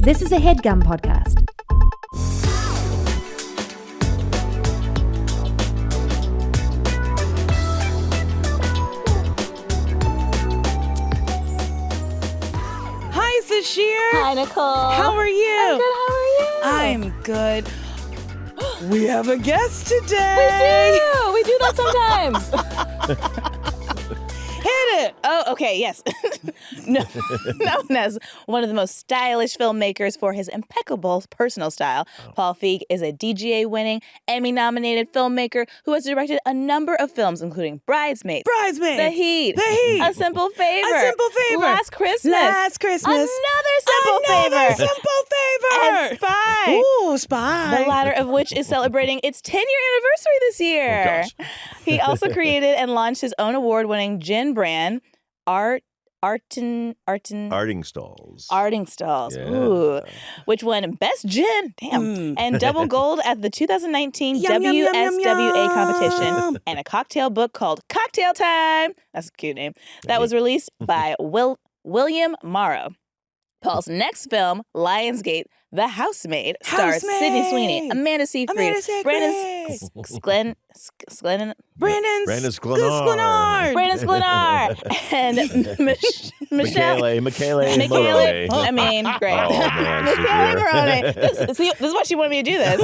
This is a Headgum podcast. Hi, Sasheer. Hi, Nicole. How are you? I'm good. How are you? I'm good. We have a guest today. We do that sometimes. Hit it. Oh, okay, yes. Known as one of the most stylish filmmakers for his impeccable personal style, Paul Feig is a DGA-winning, Emmy-nominated filmmaker who has directed a number of films, including Bridesmaids, The Heat, A Simple Favor, Last Christmas, Another Simple Favor, and Spy. Ooh, Spy. The latter of which is celebrating its 10-year anniversary this year. Oh, He also created and launched his own award-winning gin brand, Arting Stalls. Yeah. Ooh, which won Best Gin, and double gold at the 2019 Yum, yum, yum, yum, WSWA yum. competition, and a cocktail book called Cocktail Time. That's a cute name. That was released by William Morrow. Paul's next film, Lionsgate, The Housemaid, stars Sydney Sweeney, Amanda Seyfried, Brandon Sklenar, and Michelle. Michele. I mean, great. Oh, man, Michele Sasheer. Morone. This is why she wanted me to do this.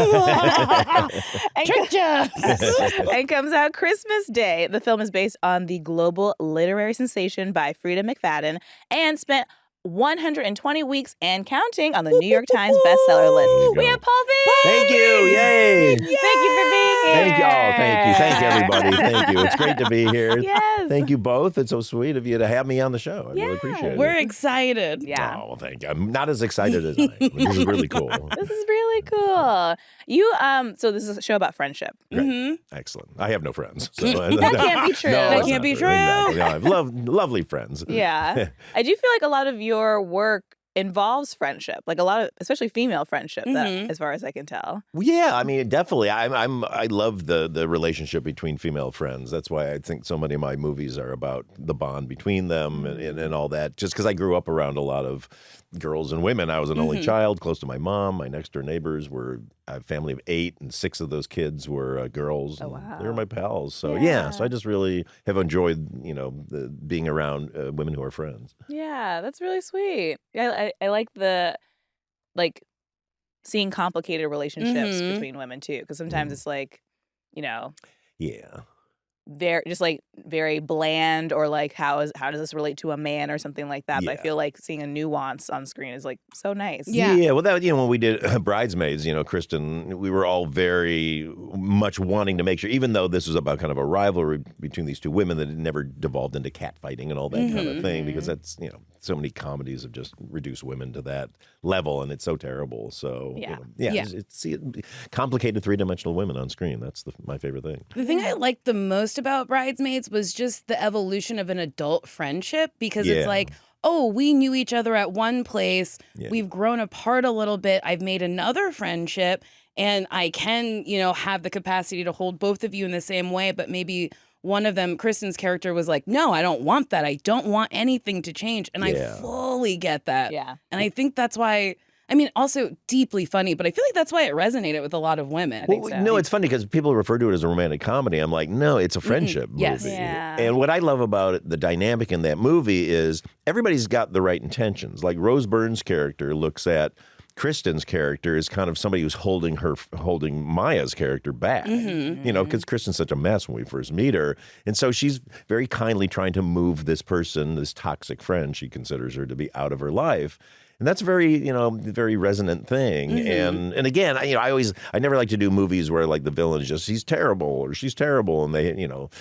And comes out Christmas Day. The film is based on the global literary sensation by Frida McFadden and spent 120 weeks and counting on the New York Times bestseller list. We have Paul Feig. Thank you. Yay. Thank you for being here. Thank you all. Thank you. Thank everybody. Thank you. It's great to be here. Yes. Thank you both. It's so sweet of you to have me on the show. I really appreciate it. We're excited. Yeah. Oh, well, thank you. I'm not as excited as I am. This is really cool. This is really cool. You so this is a show about friendship. Great. Excellent. I have no friends. So That can't be true. No, That it's can't not be true. Exactly. No, I have lovely friends. Yeah. I do feel like a lot of your work involves friendship, like a lot of, especially female friendship, that, as far as I can tell. Well, yeah, I mean, definitely. I love the relationship between female friends. That's why I think so many of my movies are about the bond between them and all that. Just because I grew up around a lot of girls and women. I was an only child, close to my mom. My next door neighbors were a family of 8, and 6 of those kids were girls. Oh, wow. They were my pals. So Yeah. so I just really have enjoyed, being around women who are friends. Yeah, that's really sweet. Yeah, I like the seeing complicated relationships between women too, because sometimes it's like, Yeah. very bland, or like how does this relate to a man or something like that. But I Yeah. feel like seeing a nuance on screen is like so nice. Yeah. Well, that when we did Bridesmaids, Kristen, we were all very much wanting to make sure, even though this was about kind of a rivalry between these two women, that it never devolved into catfighting and all that kind of thing, because that's so many comedies have just reduced women to that level, and it's so terrible. So see complicated 3-dimensional women on screen. That's my favorite thing. The thing I liked the most about Bridesmaids was just the evolution of an adult friendship, because it's like, oh, we knew each other at one place. Yeah. We've grown apart a little bit. I've made another friendship, and I can, have the capacity to hold both of you in the same way, but maybe one of them, Kristen's character, was like, no, I don't want that. I don't want anything to change. And I fully get that. Yeah. And I think that's why, also deeply funny, but I feel like that's why it resonated with a lot of women. No, it's funny because people refer to it as a romantic comedy. I'm like, no, it's a friendship movie. Yes. Yeah. And what I love about it, the dynamic in that movie, is everybody's got the right intentions. Like Rose Byrne's character looks at Kristen's character is kind of somebody who's holding Maya's character back, because Kristen's such a mess when we first meet her. And so she's very kindly trying to move this person, this toxic friend she considers her to be, out of her life. And that's a very, very resonant thing. And again, I never like to do movies where like the villain is just, he's terrible or she's terrible, and they,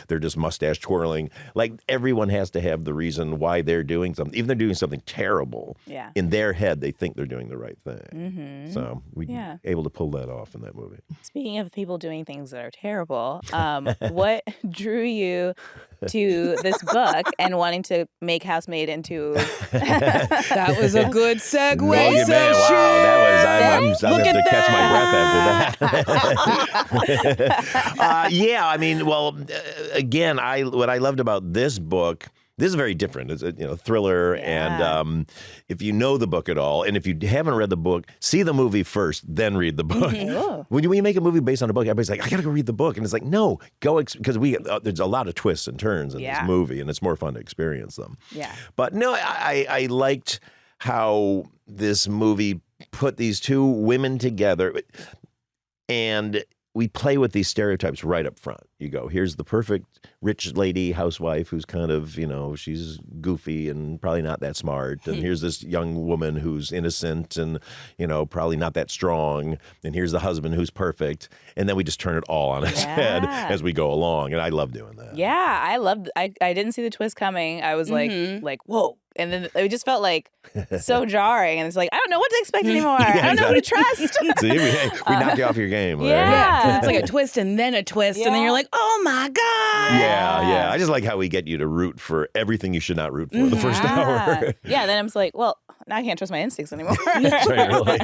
they're just mustache twirling. Like everyone has to have the reason why they're doing something, even they're doing something terrible. Yeah. In their head, they think they're doing the right thing. So we able to pull that off in that movie. Speaking of people doing things that are terrible, what drew you to this book and wanting to make Housemaid into? That was a good segue. Man, wow, I'm going to catch my breath after that. Again, what I loved about this book This is very different. It's a thriller, and if you know the book at all, and if you haven't read the book, see the movie first, then read the book. When you make a movie based on a book, everybody's like, I got to go read the book, and it's like, no, go because there's a lot of twists and turns in this movie, and it's more fun to experience them. Yeah. But no, I liked how this movie put these two women together, and we play with these stereotypes right up front. You go, here's the perfect rich lady housewife who's kind of, she's goofy and probably not that smart. And here's this young woman who's innocent and, probably not that strong. And here's the husband who's perfect. And then we just turn it all on its head as we go along. And I love doing that. Yeah, I didn't see the twist coming. I was like, whoa. And then it just felt like so jarring. And it's like, I don't know what to expect anymore. I don't know who to trust. See, we knocked you off your game. Yeah, it's like a twist and then a twist. And then you're like, oh my God. Yeah. I just like how we get you to root for everything you should not root for the first hour. Yeah, then I'm just like, well, now I can't trust my instincts anymore. That's right, really.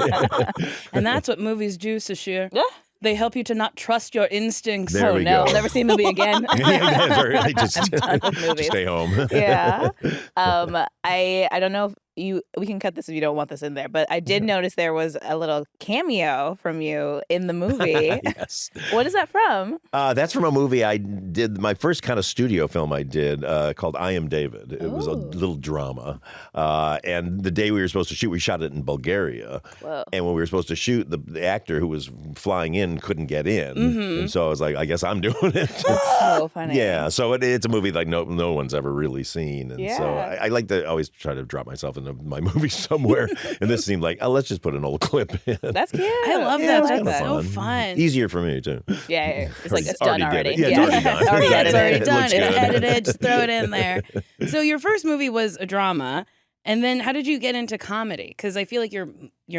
And that's what movies do, Sasheer. Yeah. They help you to not trust your instincts. There we go. I'll never see a movie again. Right. Just done with movies. stay home. Yeah. I don't know if we can cut this if you don't want this in there, but I did notice there was a little cameo from you in the movie. Yes. What is that from? That's from a movie I did, my first kind of studio film I did called I Am David. It was a little drama. And the day we were supposed to shoot, we shot it in Bulgaria. Whoa. And when we were supposed to shoot, the actor who was flying in couldn't get in. And so I was like, I guess I'm doing it. So funny. Yeah. So it's a movie like no one's ever really seen. And so I like to always try to drop myself into my movie somewhere. And this seemed like, let's just put an old clip in. That's cute. I love Yeah, that. it's That's kinda so fun. Easier for me, too. Yeah. It's like it's done already. Yeah, it's already done. Already It's edited. already done. looks It's good. edited. Just throw it in there. So your first movie was a drama. And then how did you get into comedy? Because I feel like you're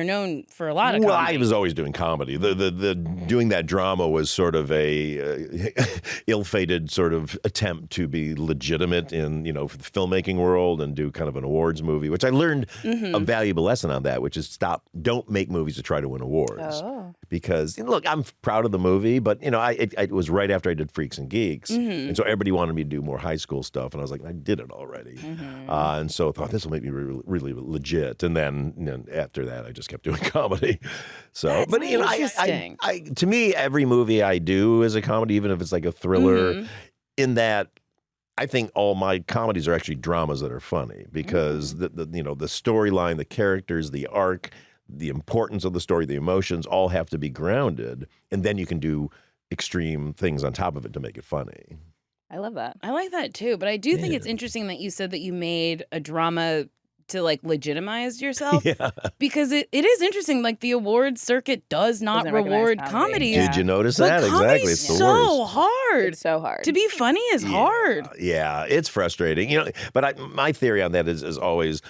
known for a lot of Well, comedy. I was always doing comedy. The doing that drama was sort of a ill-fated sort of attempt to be legitimate in the filmmaking world and do kind of an awards movie, which I learned a valuable lesson on that, which is don't make movies to try to win awards. Oh. Because look, I'm proud of the movie, but it was right after I did Freaks and Geeks, and so everybody wanted me to do more high school stuff, and I was like, I did it already, and so I thought this will make me really legit. And then after that, I just kept doing comedy. So, That's but interesting. I to me, every movie I do is a comedy, even if it's like a thriller. In that, I think all my comedies are actually dramas that are funny because the storyline, the characters, the arc, the importance of the story, the emotions all have to be grounded, and then you can do extreme things on top of it to make it funny. I love that. I like that too, but I do think it's interesting that you said that you made a drama to like legitimize yourself. Because it is interesting. Like the awards circuit does not Doesn't recognize reward comedy. comedies. Yeah. Did you notice But that? Exactly. comedy's It's the so worst. hard. It's so hard. To be funny is hard. Yeah, it's frustrating. But my theory on that is always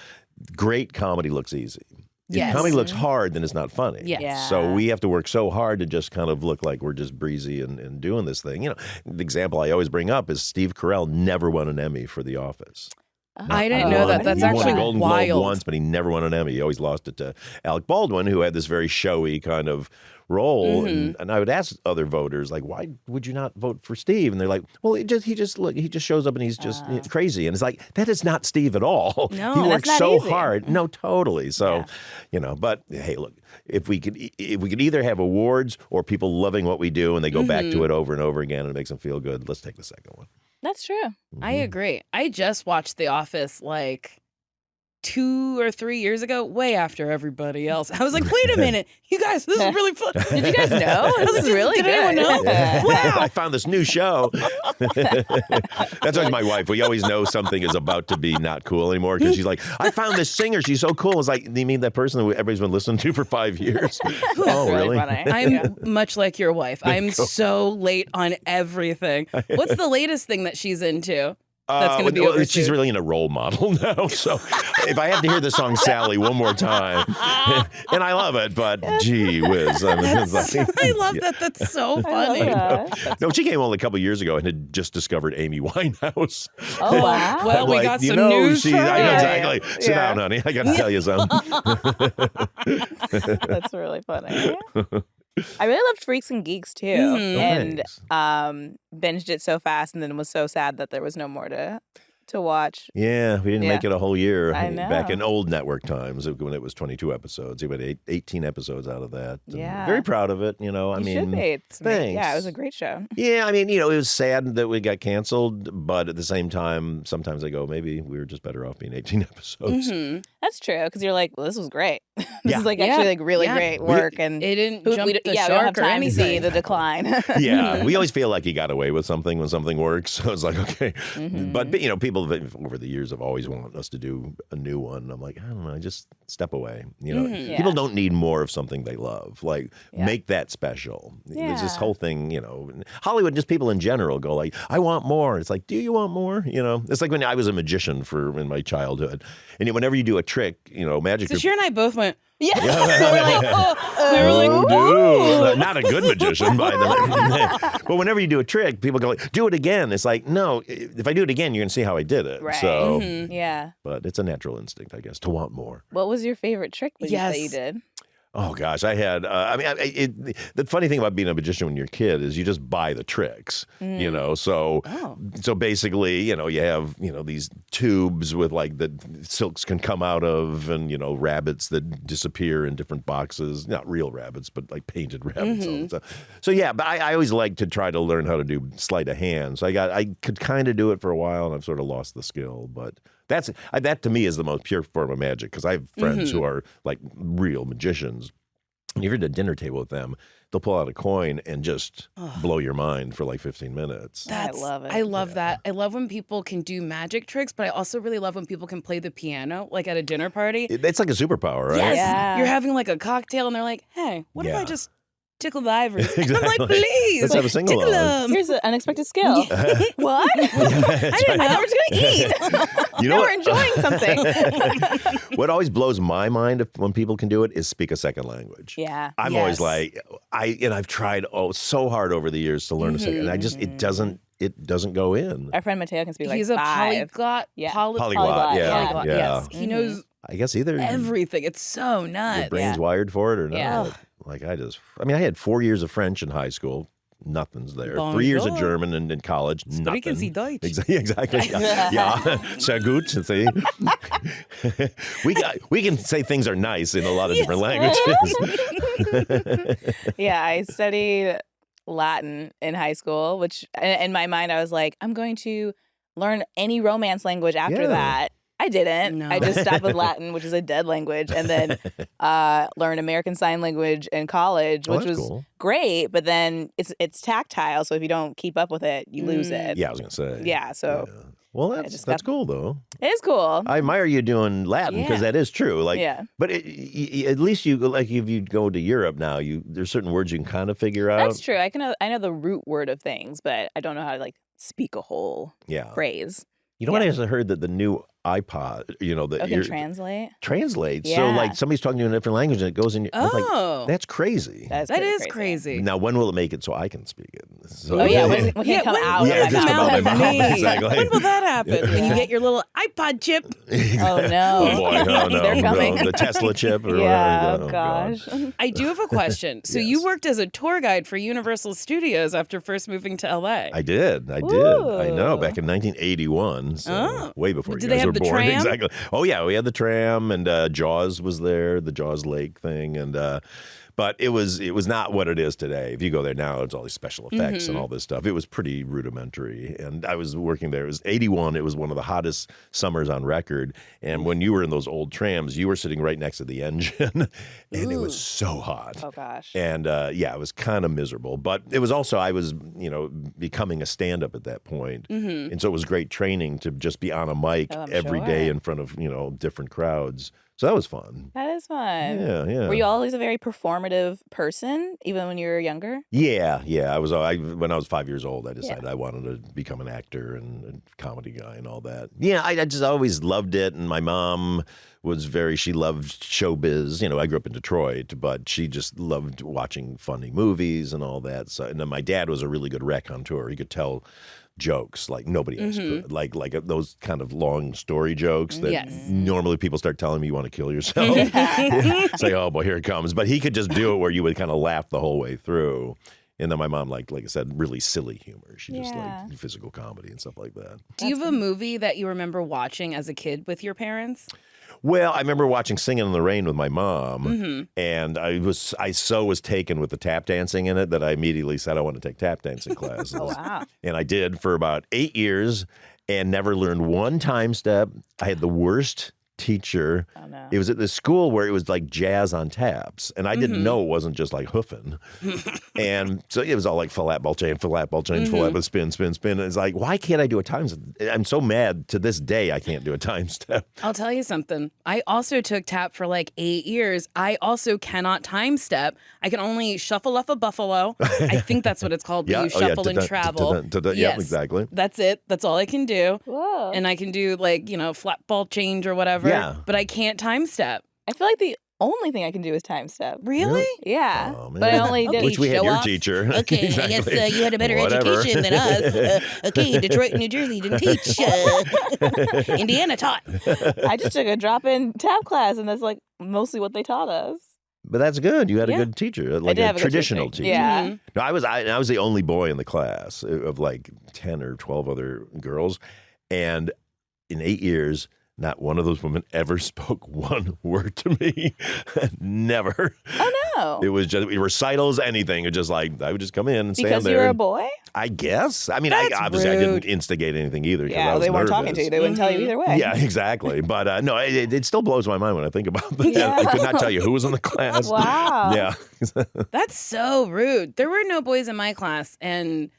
great comedy looks easy. Yes. If comedy looks hard, then it's not funny. Yes. Yeah. So we have to work so hard to just kind of look like we're just breezy and doing this thing. The example I always bring up is Steve Carell never won an Emmy for The Office. I didn't know that. That's He won actually a Golden wild. Globe once, but he never won an Emmy. He always lost it to Alec Baldwin, who had this very showy kind of role. And I would ask other voters, like, why would you not vote for Steve? And they're like, well, he just shows up and he's just crazy. And it's like, that is not Steve at all. No, he that's works not so easy. hard. No, totally. So, but hey, look, if we could either have awards or people loving what we do and they go back to it over and over again and it makes them feel good, let's take the second one. That's true. I agree. I just watched The Office like 2 or 3 years ago, way after everybody else. I was like, wait a minute, you guys, this is really fun. Did you guys know? This is really Did good. anyone know? Wow. I found this new show. That's always my wife. We always know something is about to be not cool anymore because she's like, I found this singer. She's so cool. It's like, you mean that person that everybody's been listening to for 5 years? Oh, really? Funny. I'm much like your wife. I'm so late on everything. What's the latest thing that she's into? That's going to be over she's soon? really in a role model now. So if I have to hear the song Sally one more time, and I love it, but gee whiz. I love that. That's so funny. No, she came on a couple years ago and had just discovered Amy Winehouse. Oh, wow. Well, we Like, got some news for I know her. exactly. Sit down, honey. I got to tell you something. That's really funny. I really loved Freaks and Geeks too, and Thanks. binged it so fast, and then was so sad that there was no more to to watch. Yeah, we didn't make it a whole year. I know. Back in old network times when it was 22 episodes. We had 18 episodes out of that. And Yeah. very proud of it, you know. I You mean, should be. thanks. Yeah, it was a great show. Yeah, I mean, you know, it was sad that we got canceled, but at the same time, sometimes I go, maybe we were just better off being 18 episodes. That's true, because you're like, well, this was great. This Yeah. is like actually like really great work, and It didn't we jump don't the have shark or time to see anything. the decline. Yeah, we always feel like you got away with something when something works. So it's like, okay. But, you know, people over the years have always wanted us to do a new one. I'm like, I don't know, just step away. You know, people don't need more of something they love. Like, make that special. There's this whole thing, you know, Hollywood, just people in general go like, I want more. It's like, do you want more? You know, it's like when I was a magician in my childhood. And whenever you do a trick, you know, magic. Sasheer and I both went, Yeah. we were like, Dude, not a good magician, by the way. But whenever you do a trick, people go like, do it again. It's like, no, if I do it again, you're going to see how I did it. Right. So, Yeah. but it's a natural instinct, I guess, to want more. What was your favorite trick that you did? Oh, gosh, I had, the funny thing about being a magician when you're a kid is you just buy the tricks, you know, so basically, you know, you have, you know, these tubes with like the silks can come out of and, you know, rabbits that disappear in different boxes, not real rabbits, but like painted rabbits. So yeah, but I always like to try to learn how to do sleight of hand. So I could kind of do it for a while and I've sort of lost the skill, but that to me is the most pure form of magic because I have friends who are like real magicians. And if you're at a dinner table with them, they'll pull out a coin and just blow your mind for like 15 minutes. I love it. I love that. I love when people can do magic tricks, but I also really love when people can play the piano, like at a dinner party. It's like a superpower, right? Yes. Yeah. You're having like a cocktail and they're like, hey, what if I just tickle the ivories? Exactly. I'm like, please. Let's have a sing-along. tickle 'em. Here's an unexpected skill. What? I didn't know. We're just going to eat. You know Now what? we're enjoying something. What always blows my mind when people can do it is speak a second language. Yeah. I'm always like, I've tried so hard over the years to learn a second, and it doesn't go in. Our friend Mateo can speak like He's a 5. polyglot. Yeah. Polyglot, yeah. Polyglot, Yeah. yes. He knows I guess either everything. It's so nuts. your brain's wired for it or not. Yeah. Like I had 4 years of French in high school. Nothing's there. 3 years of Bonjour. German in college. Sprechen Nothing. Sie Deutsch? Exactly. Yeah. Sehr gut. See? we can say things are nice in a lot of different languages. Yeah, I studied Latin in high school, which in my mind I was like, I'm going to learn any romance language after Yeah. that. I didn't. No. I just stopped with Latin, which is a dead language, and then learned American Sign Language in college, which was cool. great. But then it's tactile, so if you don't keep up with it, you lose it. Yeah, I was gonna say. Yeah, so Yeah. Well, that's cool though. it is cool. I admire you doing Latin because that is true. Like, Yeah. But at least you like if you go to Europe now, there's certain words you can kind of figure out. That's true. I know the root word of things, but I don't know how to like speak a whole phrase. You know what? I just heard that the new iPod, you know, that Can translate. translates. Yeah. So like somebody's talking to you in a different language and it goes in your. I was like, that's crazy. That pretty is crazy. Now, when will it make it so I can speak it? So, Oh yeah, when can it come out? Yeah, of just my come out mouth? of my mouth. Exactly. When will that happen? When you get your little iPod chip? Oh no! Oh boy, no, They're coming. no, the Tesla chip or Yeah, whatever. oh gosh. I do have a question. So you worked as a tour guide for Universal Studios after first moving to LA. I did. I know. Back in 1981. So way before Did you they guys have were the born. tram? Exactly. Oh yeah, we had the tram and Jaws was there, the Jaws Lake thing, and but it was not what it is today. If you go there now, it's all these special effects and all this stuff. It was pretty rudimentary. And I was working there. It was 81. It was one of the hottest summers on record. And when you were in those old trams, you were sitting right next to the engine, and it was so hot. Oh gosh. And it was kind of miserable. But it was also I was becoming a stand-up at that point. And so it was great training to just be on a mic every day in front of different crowds. So that was fun. That is fun. Yeah. Were you always a very performative person, even when you were younger? Yeah. When I was 5 years old, I decided I wanted to become an actor and a comedy guy and all that. Yeah, I just always loved it. And my mom she loved showbiz. I grew up in Detroit, but she just loved watching funny movies and all that. So, and then my dad was a really good raconteur. He could tell jokes like nobody else could, like those kind of long story jokes that normally people start telling me you want to kill yourself. It's like, oh boy, here it comes. But he could just do it where you would kind of laugh the whole way through. And then my mom liked, like I said, really silly humor. She just Yeah. liked physical comedy and stuff like that. Do you have a movie that you remember watching as a kid with your parents? Well, I remember watching Singing in the Rain with my mom, and I was taken with the tap dancing in it that I immediately said I want to take tap dancing classes. Oh, wow. And I did for about 8 years and never learned one time step. I had the worst teacher. Oh, no. It was at this school where it was like jazz on taps, and I didn't know it wasn't just like hoofing. And so it was all like flat ball change, flat ball change, flat ball spin, spin, spin. And it's like, why can't I do a time step? I'm so mad to this day I can't do a time step. I'll tell you something. I also took tap for like 8 years. I also cannot time step. I can only shuffle off a buffalo. I think that's what it's called when you shuffle and travel. Yeah, Yes. exactly. That's it. That's all I can do. Whoa. And I can do like, flat ball change or whatever. Yeah. But I can't time step. I feel like the only thing I can do is time step. Really? Yeah. Oh, But I man. only did Which we had show your off. teacher. Okay, Exactly. I guess you had a better Whatever. education than us. Okay, Detroit, New Jersey didn't teach. Indiana taught. I just took a drop-in tap class, and that's like mostly what they taught us. But that's good. You had a Yeah. good teacher, like did a have a good traditional teacher. teacher. Yeah. No, I was the only boy in the class of like 10 or 12 other girls. And in 8 years, not one of those women ever spoke one word to me. Never. Oh, no. It was just recitals, anything. It just like, I would just come in and stand Because there. you were a and- boy? I guess. I mean, That's obviously I didn't rude. instigate anything either. 'Cause I Yeah, was they weren't nervous. talking to you. They wouldn't tell you either way. Yeah, exactly. But no, it still blows my mind when I think about that. Yeah. I could not tell you who was in the class. Wow. Yeah. That's so rude. There were no boys in my class, and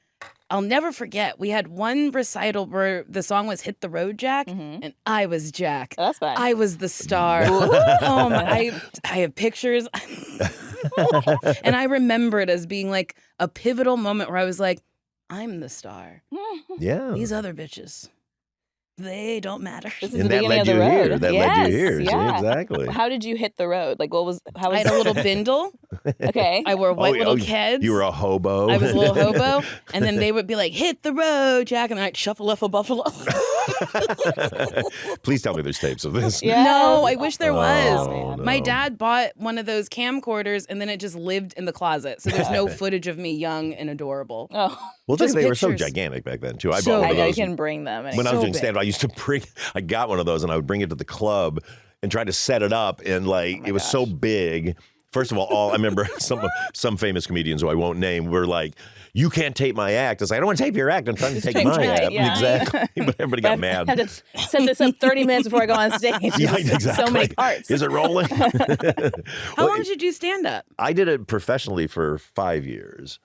I'll never forget. We had one recital where the song was "Hit the Road, Jack," and I was Jack. Oh, that's fine. I was the star. Oh my! I have pictures, and I remember it as being like a pivotal moment where I was like, "I'm the star. Yeah. These other bitches, they don't matter." This is And the that beginning led of the you road. here. That yes, led you here. See, Yeah. exactly. How did you hit the road? Like, how I was had a little bindle. Okay. I wore white little oh, kids. You were a hobo. I was a little hobo, and then they would be like, "Hit the road, Jack," and I'd shuffle off a buffalo. Please tell me there's tapes of this. Yeah. No, I wish there was. Oh, My no. dad bought one of those camcorders, and then it just lived in the closet. So there's no footage of me young and adorable. Oh, Well, Just they were so pictures. gigantic back then, too. I So bought one I of know you those. can bring them. When I was So doing big. stand-up, I got one of those, and I would bring it to the club and try to set it up, and like it was so big. First of all, I remember some famous comedians who I won't name were like, "You can't tape my act." I was like, "I don't want to tape your act. I'm trying to tape my Right, act." yeah. Exactly. But everybody got mad. I have to set this up 30 minutes before I go on stage. Yeah, It's exactly. So many parts. Is it rolling? How long did you do stand up? I did it professionally for 5 years.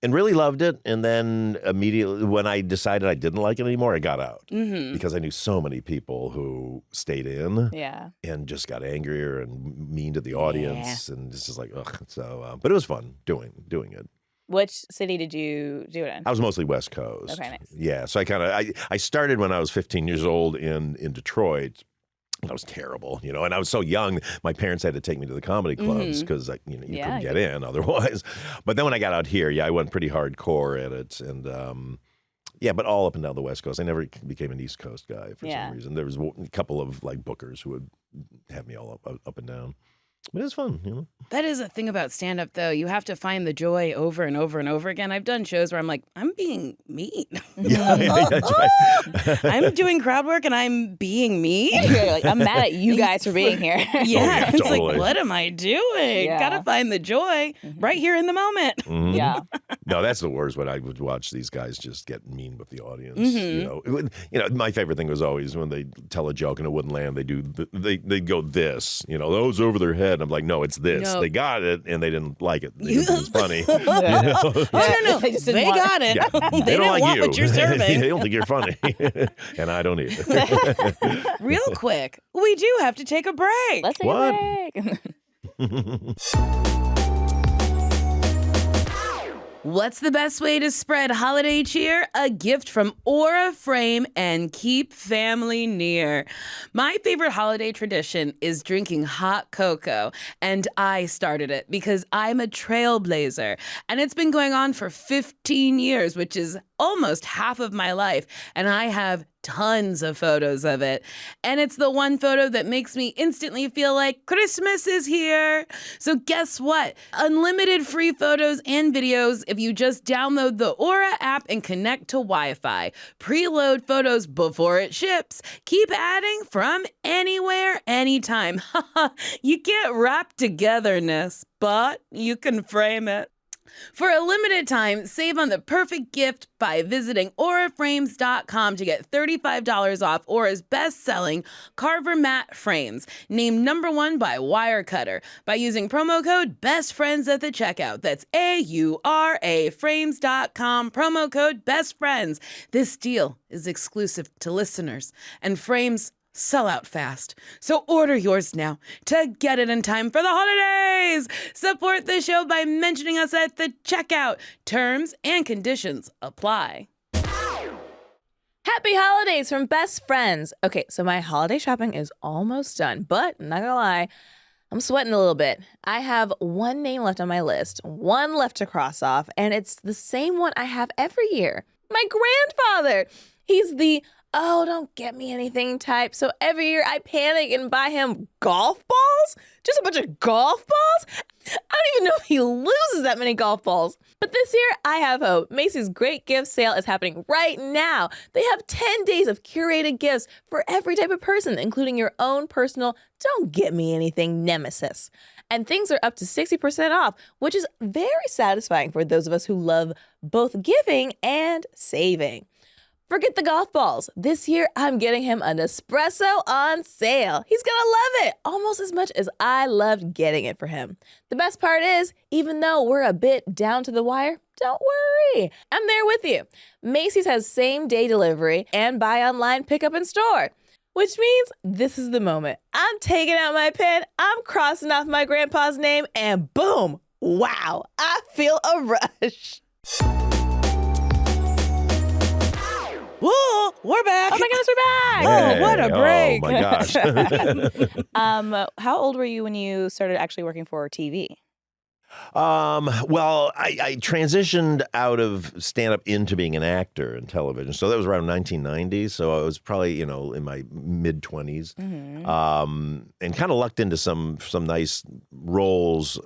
And really loved it. And then immediately when I decided I didn't like it anymore, I got out because I knew so many people who stayed in Yeah. and just got angrier and mean to the audience. And it's just like, ugh. So, but it was fun doing it. Which city did you do it in? I was mostly West Coast. Okay, nice. Yeah. So I started when I was 15 years old in Detroit. I was terrible, and I was so young. My parents had to take me to the comedy clubs because you Yeah, couldn't get in otherwise. But then when I got out here, I went pretty hardcore at it, and but all up and down the West Coast. I never became an East Coast guy for some reason. There was a couple of like bookers who would have me all up and down. But it's fun, That is a thing about stand up, though. You have to find the joy over and over and over again. I've done shows where I'm like, I'm being mean. Yeah, that's right. I'm doing crowd work and I'm being mean. You're like, I'm mad at you guys for being here. Yeah, it's totally. like, what am I doing? Yeah. Gotta find the joy right here in the moment. Mhm. Yeah. No, that's the worst when I would watch these guys just get mean with the audience. My favorite thing was always when they tell a joke and it wouldn't land. They go this, those over their head. I'm like, no, it's this. No. They got it and they didn't like it. They didn't think it was funny. Oh, no. They just They didn't want- got it. Yeah. They don't didn't like want you. what you're serving. They don't think you're funny, and I don't either. Real quick, we do have to take a break. Let's take What? a break. What's the best way to spread holiday cheer? A gift from Aura Frame and keep family near. My favorite holiday tradition is drinking hot cocoa, and I started it because I'm a trailblazer, and it's been going on for 15 years, which is almost half of my life, and I have tons of photos of it. And it's the one photo that makes me instantly feel like Christmas is here. So guess what? Unlimited free photos and videos if you just download the Aura app and connect to Wi-Fi. Preload photos before it ships. Keep adding from anywhere, anytime. You can't wrap togetherness, but you can frame it. For a limited time, save on the perfect gift by visiting auraframes.com to get $35 off Aura's best-selling Carver Matte Frames, named #1 by Wirecutter, by using promo code BESTFRIENDS at the checkout. That's AURA frames.com, promo code BESTFRIENDS. This deal is exclusive to listeners, and Frames sell out fast. So order yours now to get it in time for the holidays. Support the show by mentioning us at the checkout. Terms and conditions apply. Happy holidays from Best Friends. Okay, so my holiday shopping is almost done, but I'm not gonna lie, I'm sweating a little bit. I have one name left on my list, one left to cross off, and it's the same one I have every year. My grandfather. He's the oh, don't get me anything type. So every year I panic and buy him golf balls. Just a bunch of golf balls. I don't even know if he loses that many golf balls. But this year I have hope. Macy's Great Gift Sale is happening right now. They have 10 days of curated gifts for every type of person, including your own personal don't get me anything nemesis. And things are up to 60% off, which is very satisfying for those of us who love both giving and saving. Forget the golf balls. This year, I'm getting him an espresso on sale. He's gonna love it almost as much as I loved getting it for him. The best part is, even though we're a bit down to the wire, don't worry. I'm there with you. Macy's has same-day delivery and buy online, pickup in store. Which means this is the moment. I'm taking out my pen, I'm crossing off my grandpa's name, and boom, wow, I feel a rush. Whoa, we're back. Oh my goodness, we're back. Oh, what a break. Oh my gosh. How old were you when you started actually working for TV? Well, I transitioned out of stand-up into being an actor in television. So that was around 1990. So I was probably, in my mid-20s. And kind of lucked into some nice roles.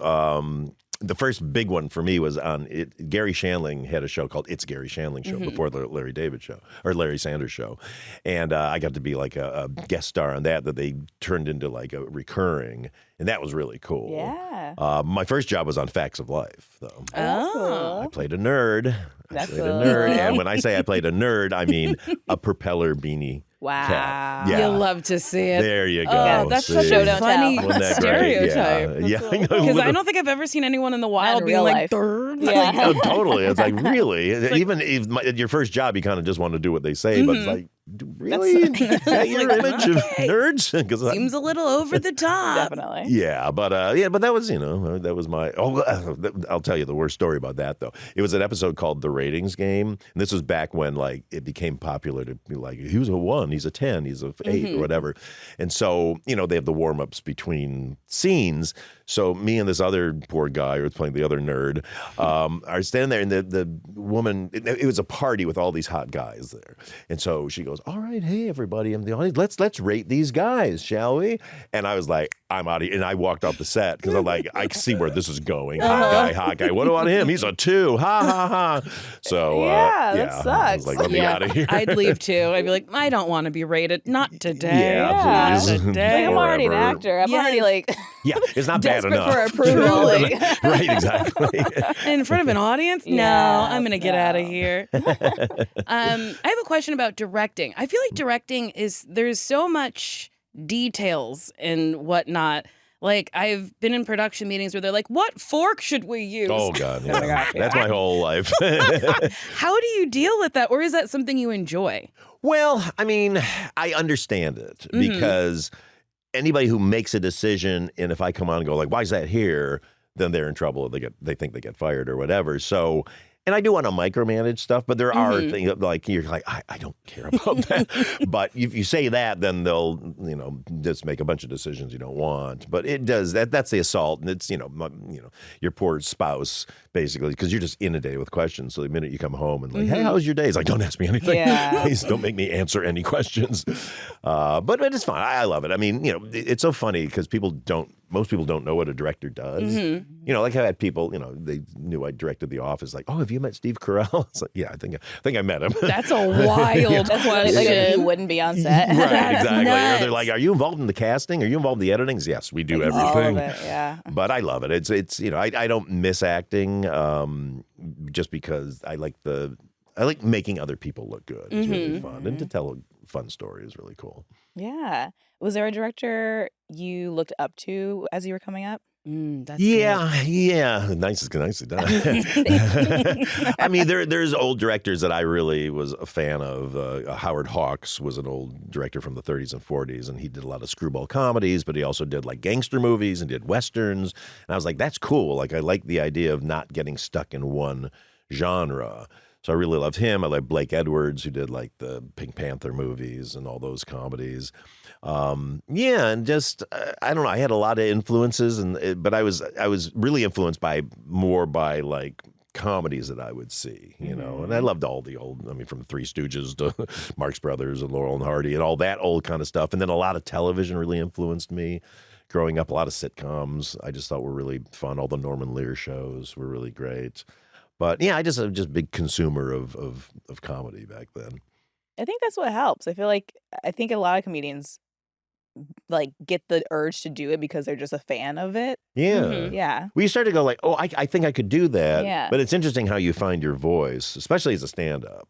The first big one for me was on it. Gary Shandling had a show called It's Gary Shandling Show before the Larry David Show or Larry Sanders Show. And I got to be like a guest star on that they turned into like a recurring. And that was really cool. Yeah. My first job was on Facts of Life, though. That's cool. I played a nerd. That's I played cool. a nerd. And when I say I played a nerd, I mean a propeller beanie. Wow. Cat. Yeah. You'll love to see it. There you go. Oh, that's See? such Show, a don't funny tell. Wasn't that great? stereotype. Yeah, I know. Because I don't think I've ever seen anyone in the wild in being real like, life. third. Yeah. Oh, totally. It's like, really? Even if at your first job, you kind of just want to do what they say, but it's like, really? Is that your image of nerds? 'Cause Seems a little over the top. Definitely. yeah, but that was, that was my, I'll tell you the worst story about that, though. It was an episode called The Ratings Game. And this was back when, like, it became popular to be like, he was a 1, he's a 10, he's a 8, or whatever. And so, they have the warm-ups between scenes. So me and this other poor guy who was playing the other nerd are standing there, and the woman, it was a party with all these hot guys there. And so she goes, all right, hey, everybody in the audience, let's rate these guys, shall we? And I was like, I'm out of here. And I walked off the set because I'm like, I see where this is going. Hot guy. What about him? He's a 2. Ha, ha, ha. So, that sucks. I was like, let me out of here. I'd leave too. I'd be like, I don't want to be rated. Not today. Yeah, Not please. today. Like, I'm already an Wherever. actor. I'm Yes. already like Yeah, it's not bad desperate enough. for approval. Like. Right, exactly. In front of an audience? No, Yeah, I'm going to get out of here. I have a question about directing. I feel like directing there's so much details and whatnot. Like, I've been in production meetings where they're like, what fork should we use? Oh, God. Yeah. That's my whole life. How do you deal with that? Or is that something you enjoy? Well, I mean, I understand it because anybody who makes a decision, and if I come on and go like, why is that here? Then they're in trouble. They think they get fired or whatever. So And I do want to micromanage stuff, but there are things like you're like, I don't care about that. But if you say that, then they'll, just make a bunch of decisions you don't want. But it does that's the assault, and it's your poor spouse basically, because you're just inundated with questions. So the minute you come home and like, hey, how's your day? It's like, don't ask me anything. Yeah. Please don't make me answer any questions. But it's fine. I love it. I mean, it's so funny because most people don't know what a director does. Like I had people, they knew I directed The Office. Like, oh, have you met Steve Carell? It's like, yeah, I think I met him. That's a wild question. Like, you wouldn't be on set. Right, exactly. nuts. Or they're like, are you involved in the casting? Are you involved in the editing? Yes, we do everything. All of it, yeah. But I love it. It's I don't miss acting just because I like making other people look good. It's really fun. And to tell a fun story is really cool. Yeah. Was there a director you looked up to as you were coming up? That's Yeah. Nicely done. I mean, there's old directors that I really was a fan of. Howard Hawks was an old director from the 30s and 40s, and he did a lot of screwball comedies, but he also did like gangster movies and did westerns. And I was like, that's cool. Like, I like the idea of not getting stuck in one genre. So I really loved him. I like Blake Edwards, who did like the Pink Panther movies and all those comedies. And just I don't know. I had a lot of influences, but I was really influenced by like comedies that I would see, And I loved all the old. I mean, from Three Stooges to Marx Brothers and Laurel and Hardy and all that old kind of stuff. And then a lot of television really influenced me. Growing up, a lot of sitcoms I just thought were really fun. All the Norman Lear shows were really great. But yeah, I just a big consumer of comedy back then. I think that's what helps. I think a lot of comedians like get the urge to do it because they're just a fan of it. Yeah. Yeah. We started to go like, oh, I think I could do that. Yeah. But it's interesting how you find your voice, especially as a stand-up.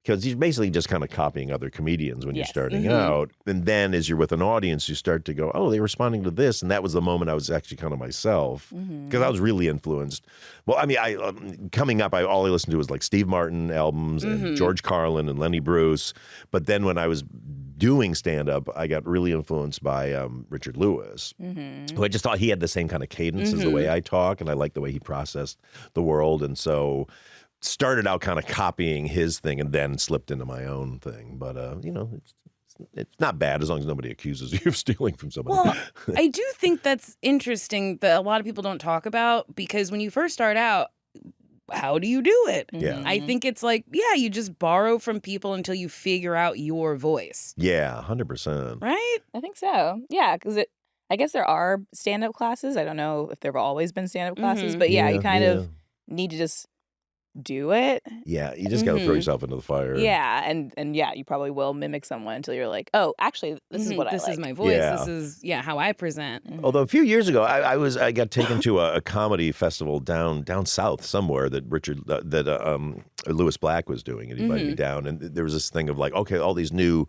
Because you're basically just kind of copying other comedians when you're starting out. And then as you're with an audience, you start to go, oh, they're responding to this. And that was the moment I was actually kind of myself. Because I was really influenced. Well, I mean, coming up, all I listened to was like Steve Martin albums and George Carlin and Lenny Bruce. But then when I was doing stand-up, I got really influenced by Richard Lewis, who I just thought he had the same kind of cadence as the way I talk. And I liked the way he processed the world. And so started out kind of copying his thing and then slipped into my own thing. But, it's not bad as long as nobody accuses you of stealing from somebody. Well, I do think that's interesting that a lot of people don't talk about, because when you first start out, how do you do it? Yeah. I think it's like, you just borrow from people until you figure out your voice. Yeah, 100%. Right? I think so. Yeah, because I guess there are stand-up classes. I don't know if there have always been stand-up classes, but you kind of need to just do it. Yeah, you just got to throw yourself into the fire. Yeah, and you probably will mimic someone until you're like, oh, actually, this is what I like. This is my voice. Yeah. This is how I present. Although a few years ago, I got taken to a comedy festival down south somewhere that Lewis Black was doing, and he invited me down, and there was this thing of like, okay, all these new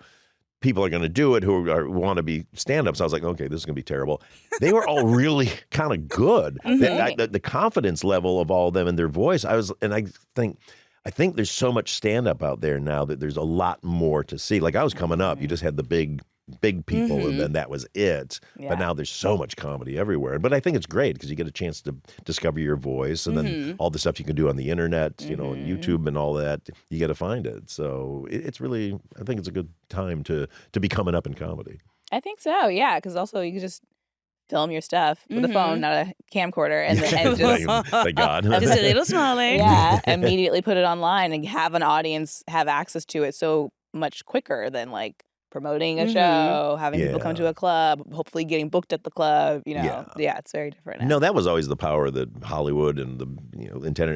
people are going to do it who want to be stand-ups. I was like, okay, this is going to be terrible. They were all really kind of good. The confidence level of all of them and their voice. I think there's so much stand-up out there now that there's a lot more to see. Like I was coming up, you just had the big people, and then that was it. Yeah. But now there's so much comedy everywhere. But I think it's great because you get a chance to discover your voice, and then all the stuff you can do on the internet, and YouTube and all that, you got to find it. So it's really, I think it's a good time to be coming up in comedy. I think so, yeah, because also you can just film your stuff with a phone, not a camcorder, and then just Thank God. Just a little smaller. yeah, immediately put it online and have an audience have access to it so much quicker than like promoting a show, having people come to a club, hopefully getting booked at the club, Yeah, it's very different now. No, that was always the power that Hollywood and the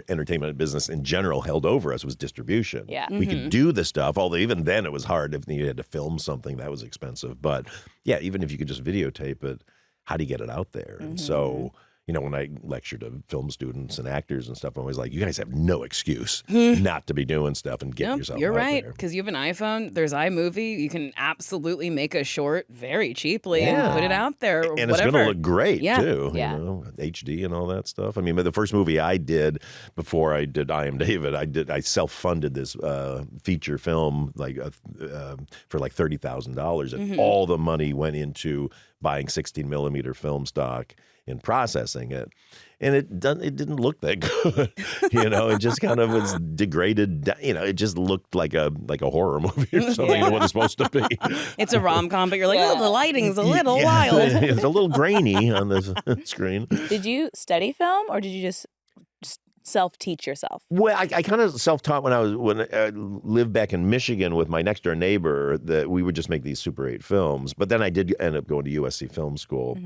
entertainment business in general held over us was distribution. Yeah. We could do the stuff, although even then it was hard if you had to film something, that was expensive. But yeah, even if you could just videotape it, how do you get it out there? And so, when I lecture to film students and actors and stuff, I'm always like, you guys have no excuse not to be doing stuff and get yourself You're out right, there. because you have an iPhone, there's iMovie, you can absolutely make a short very cheaply and put it out there. And it's going to look great, too. Yeah. HD and all that stuff. I mean, the first movie I did before I did I Am David, I self-funded this feature film for like $30,000, and all the money went into buying 16 millimeter film stock and processing it. And it didn't look that good. It just kind of was degraded. It just looked like a horror movie or something. What it's supposed to be. It's a rom-com, but you're like, oh, the lighting's a little wild. It's a little grainy on this screen. Did you study film or did you just self-teach yourself? Well, I kind of self-taught when I lived back in Michigan with my next door neighbor. That we would just make these Super 8 films. But then I did end up going to USC Film School.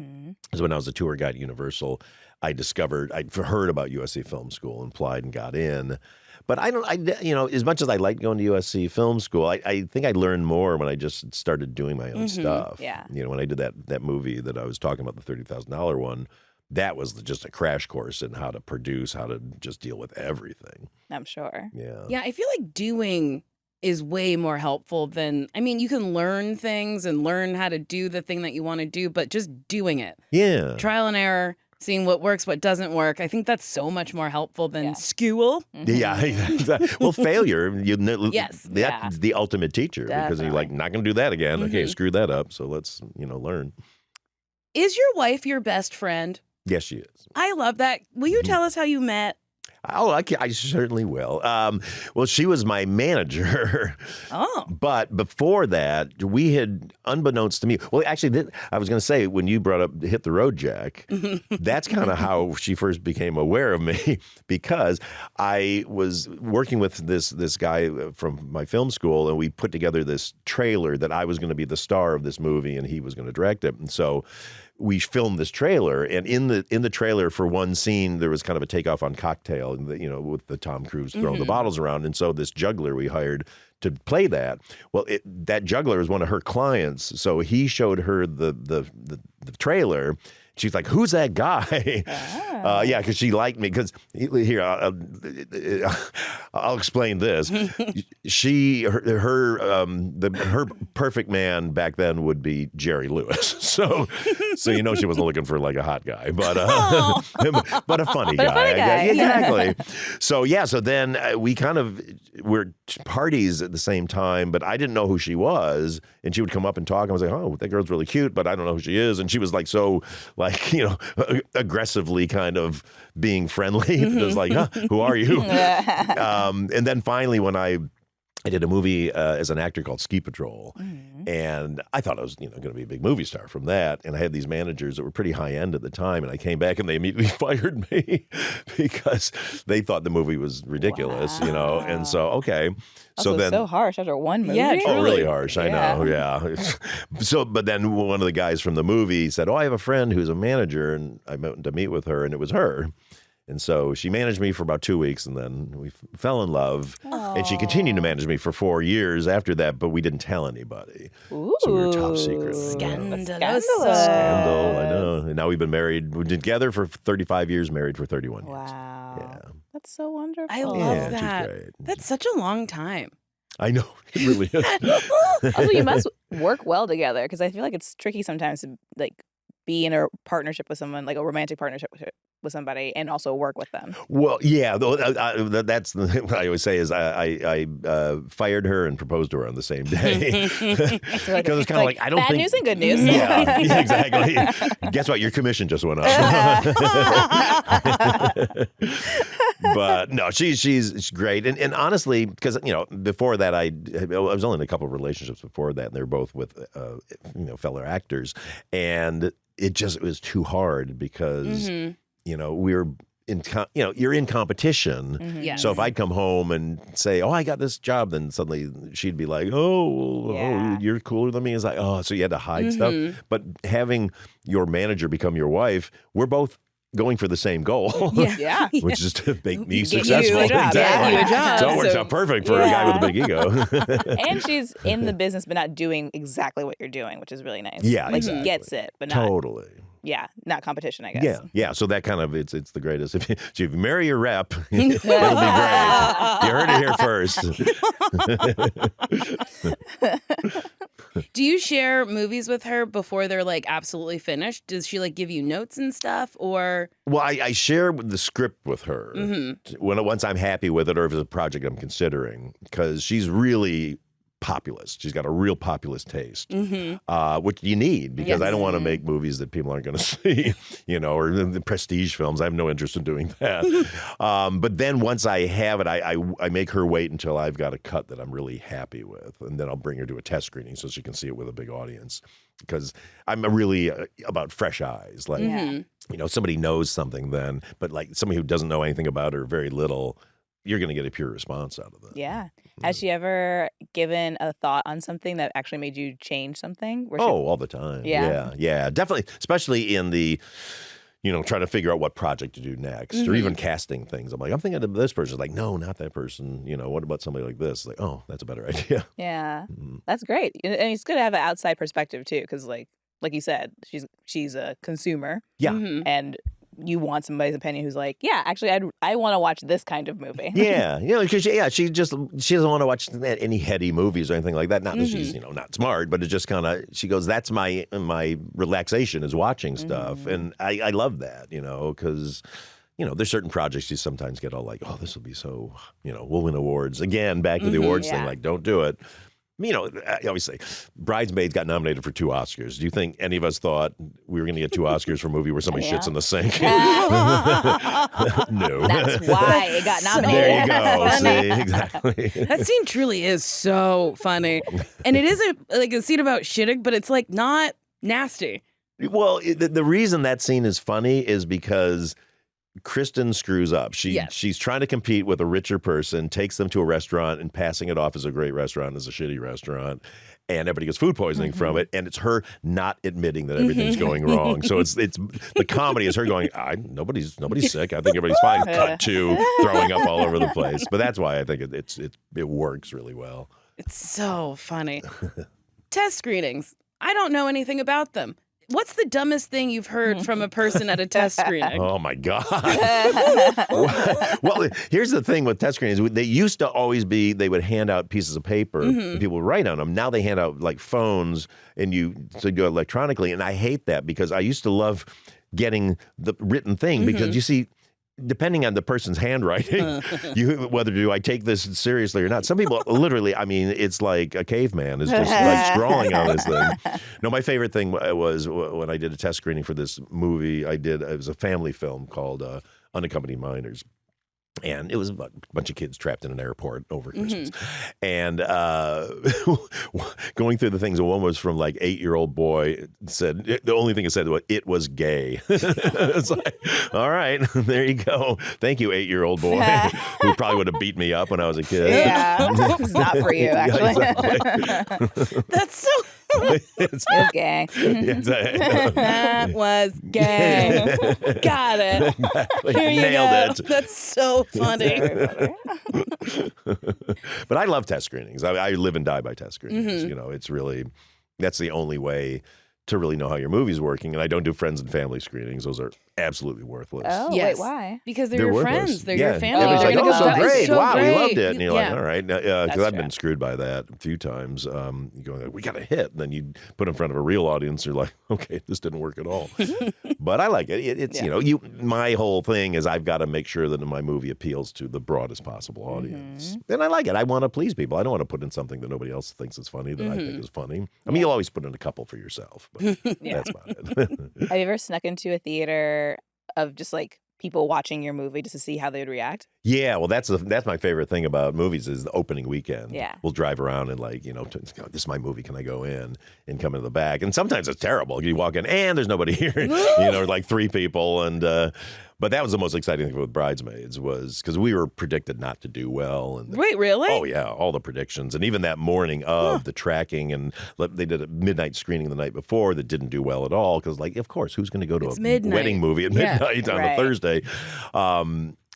Because when I was a tour guide at Universal, I'd heard about USC Film School and applied and got in. But as much as I liked going to USC Film School, I think I learned more when I just started doing my own stuff. Yeah. When I did that movie that I was talking about, the $30,000 one, that was just a crash course in how to produce, how to just deal with everything. I'm sure. Yeah. Yeah, I feel like doing is way more helpful than, you can learn things and learn how to do the thing that you want to do, but just doing it. Yeah. Trial and error. Seeing what works, what doesn't work. I think that's so much more helpful than school. Yeah, exactly. Well, failure, Yes. that's the ultimate teacher because you're like, not going to do that again. Okay, screw that up. So let's, learn. Is your wife your best friend? Yes, she is. I love that. Will you tell us how you met? Oh, I certainly will. Well, she was my manager. Oh. But before that, we had, unbeknownst to me, well, actually, I was going to say, when you brought up Hit the Road, Jack, that's kind of how she first became aware of me because I was working with this guy from my film school, and we put together this trailer that I was going to be the star of this movie, and he was going to direct it. And so we filmed this trailer, and in the trailer for one scene, there was kind of a takeoff on Cocktail, with the Tom Cruise throwing the bottles around. And so this juggler we hired to play that. Well, that juggler is one of her clients, so he showed her the trailer. She's like, "Who's that guy?" Yeah, because she liked me. Because here, I'll explain this. Her perfect man back then would be Jerry Lewis. So she wasn't looking for like a hot guy, but but a funny guy. A funny guy. Exactly. So then we kind of were parties at the same time, but I didn't know who she was, and she would come up and talk. And I was like, "Oh, that girl's really cute," but I don't know who she is. And she was like so. Aggressively kind of being friendly. Just like, who are you? And then finally, when I did a movie as an actor called Ski Patrol, and I thought I was, going to be a big movie star from that. And I had these managers that were pretty high end at the time, and I came back and they immediately fired me because they thought the movie was ridiculous, And so, okay. Also, then so harsh after one movie. Yeah, oh, really harsh. I know. Yeah. So, but then one of the guys from the movie said, "Oh, I have a friend who's a manager," and I went to meet with her, and it was her. And so she managed me for about 2 weeks, and then we fell in love. Aww. And she continued to manage me for 4 years after that, but we didn't tell anybody. Ooh. So we were top secret. Scandalous. Scandal, I know. And now we've been married. We've been together for 35 years, married for 31 years. Wow. Yeah. That's so wonderful. I love Yeah, that. she's great. That's such a long time. I know. It really is. Also, you must work well together because I feel like it's tricky sometimes to be in a partnership with someone, like a romantic partnership with somebody, and also work with them. Well, yeah, that's what I always say is I fired her and proposed to her on the same day. Because it's kind of like I don't bad think news and good news. Yeah, exactly. Guess what? Your commission just went up. But no, she's great, and honestly, because before that I was only in a couple of relationships before that, and they're both with fellow actors, and it was too hard because we're in you're in competition. Yes. So if I'd come home and say, "Oh, I got this job," then suddenly she'd be like, "Oh, you're cooler than me." It's like, oh, so you had to hide stuff. But having your manager become your wife, we're both going for the same goal, Yeah. which is to make me Get you a successful. job. Exactly. Yeah, you a job. So it works So- out perfect for a guy with a big ego. And she's in the business, but not doing exactly what you're doing, which is really nice. Yeah, like exactly. she gets it, but not. Totally. Yeah, not competition, I guess. Yeah. So that kind of it's the greatest. If you marry your rep, it'll be great. You heard it here first. Do you share movies with her before they're absolutely finished? Does she give you notes and stuff, or? Well, I share the script with her once I'm happy with it, or if it's a project I'm considering, because she's really populist. She's got a real populist taste, which you need because I don't want to make movies that people aren't going to see, or the prestige films. I have no interest in doing that. But then once I have it, I make her wait until I've got a cut that I'm really happy with, and then I'll bring her to a test screening so she can see it with a big audience. Because I'm really about fresh eyes. Like, somebody knows something then, but like somebody who doesn't know anything about it or very little, you're going to get a pure response out of it. Yeah. Has she ever given a thought on something that actually made you change something? All the time. Yeah, definitely. Especially in the, trying to figure out what project to do next or even casting things. I'm like, I'm thinking of this person. Like, no, not that person. What about somebody like this? Like, oh, that's a better idea. Yeah. That's great. And it's good to have an outside perspective too. Because like you said, she's a consumer. Yeah. And you want somebody's opinion who's like, yeah, actually, I want to watch this kind of movie. Yeah, because she doesn't want to watch any heady movies or anything like that. Not that she's not smart, but it just kind of she goes, that's my relaxation is watching stuff, and I love that, because there's certain projects you sometimes get all like, oh, this will be so we'll win awards again. Back to the awards thing, like don't do it. Obviously, Bridesmaids got nominated for 2 Oscars. Do you think any of us thought we were going to get 2 Oscars for a movie where somebody shits in the sink? No. That's why it got nominated. There you go. See, exactly. That scene truly is so funny. And it is a scene about shitting, but it's like not nasty. Well, the reason that scene is funny is because Kristen screws up. She's trying to compete with a richer person, takes them to a restaurant and passing it off as a great restaurant as a shitty restaurant. And everybody gets food poisoning from it. And it's her not admitting that everything's going wrong. So it's the comedy is her going, nobody's sick. I think everybody's fine. Cut to throwing up all over the place. But that's why I think it works really well. It's so funny. Test screenings. I don't know anything about them. What's the dumbest thing you've heard from a person at a test screening? Oh, my God. Well, here's the thing with test screenings. They used to always be, they would hand out pieces of paper and people would write on them. Now they hand out like phones and you go electronically. And I hate that because I used to love getting the written thing because you see, depending on the person's handwriting, whether do I take this seriously or not. Some people literally, it's like a caveman is just like scrawling on this thing. No, my favorite thing was when I did a test screening for this movie. It was a family film called Unaccompanied Minors. And it was a bunch of kids trapped in an airport over Christmas. And going through the things, one was from like 8-year-old boy said, the only thing it said was, it was gay. It's like, all right, there you go. Thank you, 8-year-old boy, who probably would have beat me up when I was a kid. Yeah, it's not for you, actually. Yeah, exactly. That's so... It was gay. That was gay. Got it. Exactly. Here you Nailed go. it. That's so funny. But I love test screenings. I live and die by test screenings. It's really, that's the only way to really know how your movie's working. And I don't do friends and family screenings. Those are absolutely worthless. Oh, Yes. wait, why? Because they're They're your worthless. friends. They're your family. Everybody's They're like, gonna oh, go, so "That was great. so Wow, we great." loved it. And you're like, all right. Because I've true. been screwed by that a few times. You go, we got a hit. And then you put in front of a real audience. You're like, okay, this didn't work at all. But I like it. It's, my whole thing is I've got to make sure that my movie appeals to the broadest possible audience. And I like it. I want to please people. I don't want to put in something that nobody else thinks is funny that I think is funny. I mean, you'll always put in a couple for yourself. But that's about it. Have you ever snuck into a theater of just like people watching your movie just to see how they would react? Yeah, well, that's my favorite thing about movies is the opening weekend. Yeah. We'll drive around and like, this is my movie. Can I go in and come into the back? And sometimes it's terrible. You walk in and there's nobody here, like 3 people. And but that was the most exciting thing with Bridesmaids was because we were predicted not to do well. And Wait, really? Oh, yeah, all the predictions. And even that morning of the tracking, and they did a midnight screening the night before that didn't do well at all because, like, of course, who's going to go to wedding movie at midnight on a Thursday?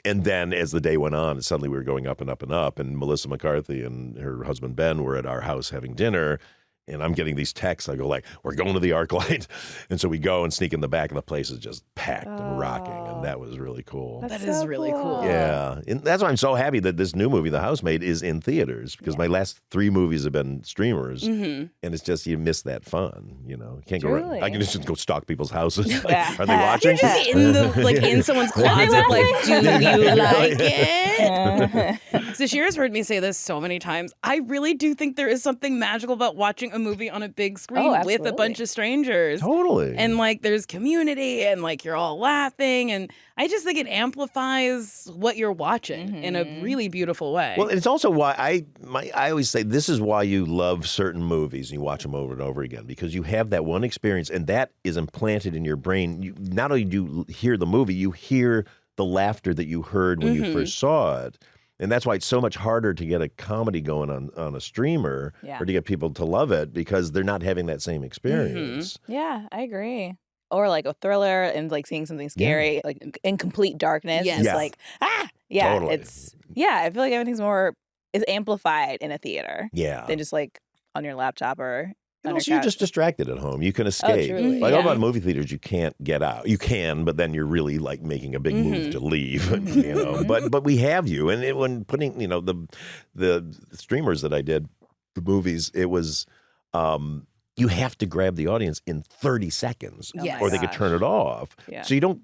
And then as the day went on, suddenly we were going up and up and up. And Melissa McCarthy and her husband Ben were at our house having dinner. And I'm getting these texts. I go like, we're going to the ArcLight. And so we go and sneak in the back, and the place is just packed and rocking. And that was really cool. That is really cool. Yeah. And that's why I'm so happy that this new movie, The Housemaid, is in theaters, because my last 3 movies have been streamers. And it's just, you miss that fun, you know. You can't go around. I can just go stalk people's houses. Like, are they watching? You're just in someone's closet, like, do you like it? Sasheer's heard me say this so many times. I really do think there is something magical about watching a movie on a big screen with a bunch of strangers. Totally. And like there's community and like you're all laughing, and I just think it amplifies what you're watching in a really beautiful way. Well, it's also why I always say this is why you love certain movies and you watch them over and over again, because you have that one experience and that is implanted in your brain. You not only do you hear the movie, you hear the laughter that you heard when you first saw it. And that's why it's so much harder to get a comedy going on a streamer or to get people to love it, because they're not having that same experience. Yeah, I agree. Or like a thriller and like seeing something scary, like in complete darkness. Yes. It's Yeah. like, yeah, Totally. I feel like everything's is amplified in a theater than just like on your laptop or And on also, your you're couch. just distracted at home. You can escape. truly, Like all about movie theaters, you can't get out. You can, but then you're really like making a big move to leave. You know, but we have you. And when putting, the streamers that I did, the movies, it was you have to grab the audience in 30 seconds, Yes. or they could turn it off. Yeah. So you don't.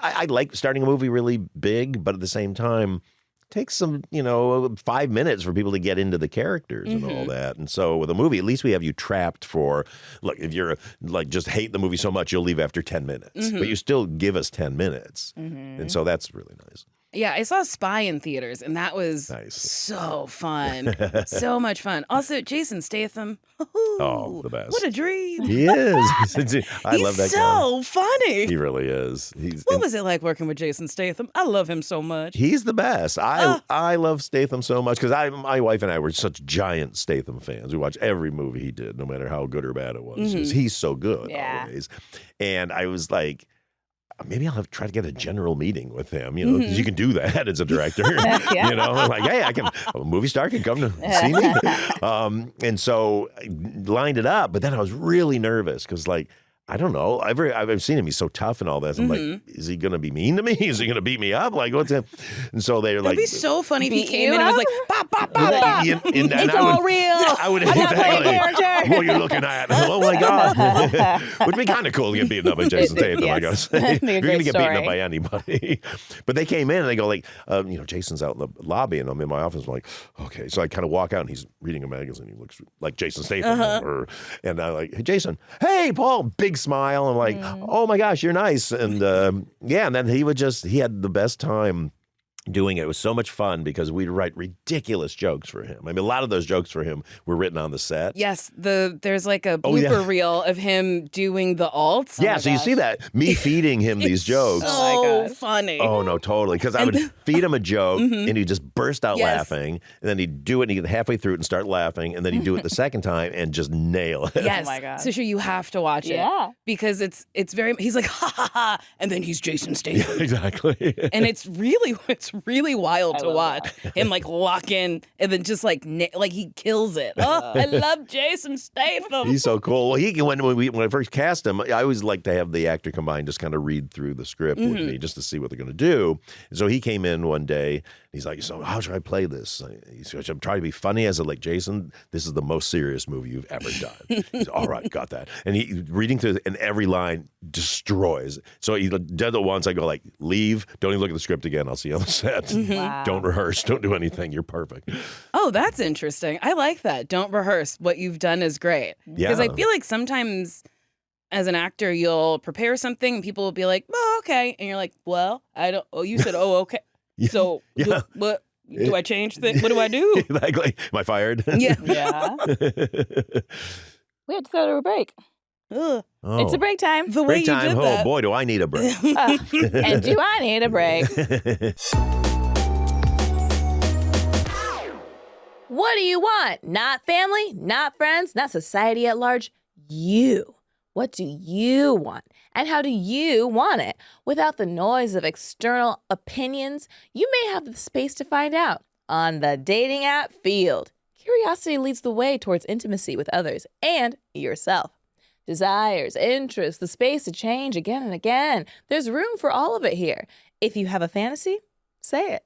I like starting a movie really big, but at the same time, takes some, 5 minutes for people to get into the characters and all that. And so with a movie, at least we have you trapped for, look, if you're like just hate the movie so much, you'll leave after 10 minutes. But you still give us 10 minutes. And so that's really nice. Yeah, I saw Spy in theaters, and that was so fun. So much fun. Also, Jason Statham. Oh, the best. What a dream. He is. I love that He's guy. so funny. He really is. What was it like working with Jason Statham? I love him so much. He's the best. I love Statham so much because my wife and I were such giant Statham fans. We watched every movie he did, no matter how good or bad it was. 'Cause he's so good always. And I was like, maybe I'll try to get a general meeting with him, because you can do that as a director. I'm like, hey, a movie star can come to see me. And so I lined it up, but then I was really nervous because, like, I don't know. I've seen him. He's so tough and all that. So I'm like, is he going to be mean to me? Is he going to beat me up? Like, what's it? And so they're like, It'd be so funny if he came in and was like, bop, bop, bop, bop. It's all real. Yeah, I would I'm not playing character. What are you looking at? Oh my God. Would be kind of cool to get beaten up by Jason Statham, I gotta say. You're going to get beaten up by anybody. But they came in and they go like, Jason's out in the lobby and I'm in my office. I'm like, okay. So I kind of walk out and he's reading a magazine. He looks like Jason Statham. And I'm like, hey, Jason. Hey, Paul. Big smile. I'm like, oh my gosh, you're nice. And and then he had the best time doing it. It was so much fun because we'd write ridiculous jokes for him. I mean, a lot of those jokes for him were written on the set. Yes, there's like a blooper reel of him doing the alts. Yeah, so you see that, me feeding him these jokes. So funny. Oh, no, totally. Because I would feed him a joke and he'd just burst out laughing. And then he'd do it and he'd get halfway through it and start laughing. And then he'd do it the second time and just nail it. Yes. Oh my God. Sasheer, you have to watch it. Yeah. Because it's very, he's like, ha ha ha. And then he's Jason Statham. Yeah, exactly. And it's really wild to watch him like walk in and then just like he kills it. Oh, I love Jason Statham. He's so cool. Well, when I first cast him, I always like to have the actor come by and just kind of read through the script with me just to see what they're going to do. And so he came in one day. He's like, so how should I play this? I'm trying to be funny. I said, like, Jason, this is the most serious movie you've ever done. He's all right, got that. And he reading through and every line destroys. So he did it once. I go like, leave. Don't even look at the script again. I'll see you on the set. Wow. Don't rehearse. Don't do anything. You're perfect. Oh, that's interesting. I like that. Don't rehearse. What you've done is great. Because I feel like sometimes as an actor, you'll prepare something and people will be like, oh, okay. And you're like, well, I don't, you said, oh, okay. So what do I change things? What do I do? Exactly. Am I fired? Yeah. Yeah. We have to go to a break. Ugh. Oh. It's a break time. The way Break time. you did Oh, that. boy, do I need a break. And do I need a break? What do you want? Not family, not friends, not society at large. You. What do you want? And how do you want it? Without the noise of external opinions, you may have the space to find out on the dating app Field. Curiosity leads the way towards intimacy with others and yourself. Desires, interests, the space to change again and again. There's room for all of it here. If you have a fantasy, say it.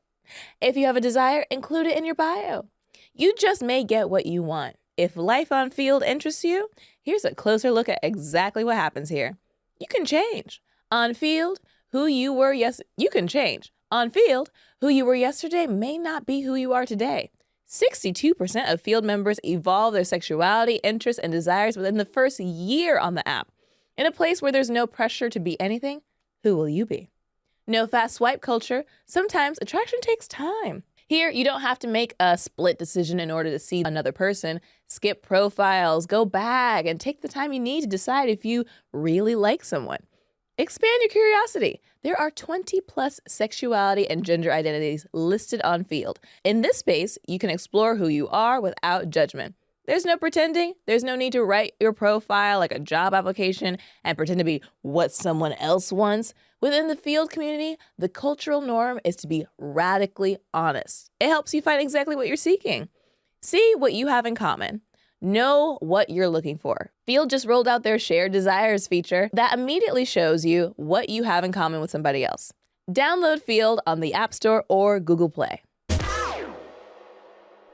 If you have a desire, include it in your bio. You just may get what you want. If life on field interests you, here's a closer look at exactly what happens here. You can change. On field, who you were you can change. On field, who you were yesterday may not be who you are today. 62% of field members evolve their sexuality, interests, and desires within the first year on the app. In a place where there's no pressure to be anything, who will you be? No fast swipe culture. Sometimes attraction takes time. Here, you don't have to make a split decision in order to see another person. Skip profiles, go back, and take the time you need to decide if you really like someone. Expand your curiosity. There are 20 plus sexuality and gender identities listed on Field. In this space, you can explore who you are without judgment. There's no pretending. There's no need to write your profile like a job application and pretend to be what someone else wants. Within the Field community, the cultural norm is to be radically honest. It helps you find exactly what you're seeking. See what you have in common. Know what you're looking for. Field just rolled out their Shared Desires feature that immediately shows you what you have in common with somebody else. Download Field on the App Store or Google Play.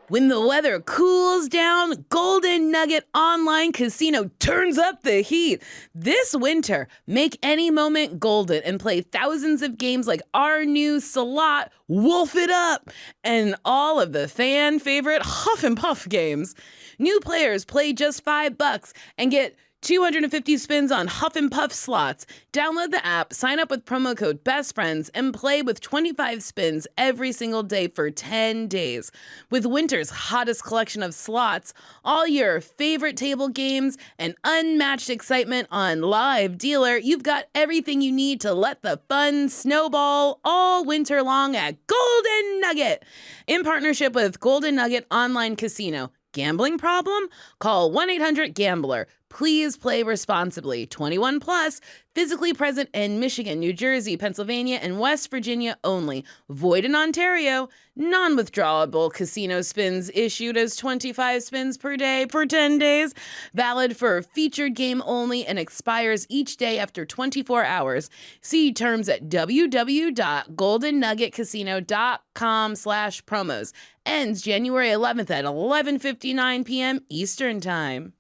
When the weather cools down, Golden Nugget Online Casino turns up the heat. This winter, make any moment golden and play thousands of games like our new slot, Wolf It Up, and all of the fan favorite Huff and Puff games. New players play just $5 and get 250 spins on Huff and Puff slots. Download the app, sign up with promo code BESTFRIENDS, and play with 25 spins every single day for 10 days. With winter's hottest collection of slots, all your favorite table games, and unmatched excitement on Live Dealer, you've got everything you need to let the fun snowball all winter long at Golden Nugget. In partnership with Golden Nugget Online Casino. Gambling problem? Call 1-800-GAMBLER. Please play responsibly. 21 plus, physically present in Michigan, New Jersey, Pennsylvania, and West Virginia only. Void in Ontario. Non-withdrawable casino spins issued as 25 spins per day for 10 days. Valid for featured game only and expires each day after 24 hours. See terms at www.goldennuggetcasino.com/promos. Ends January 11th at 11:59 p.m. Eastern Time.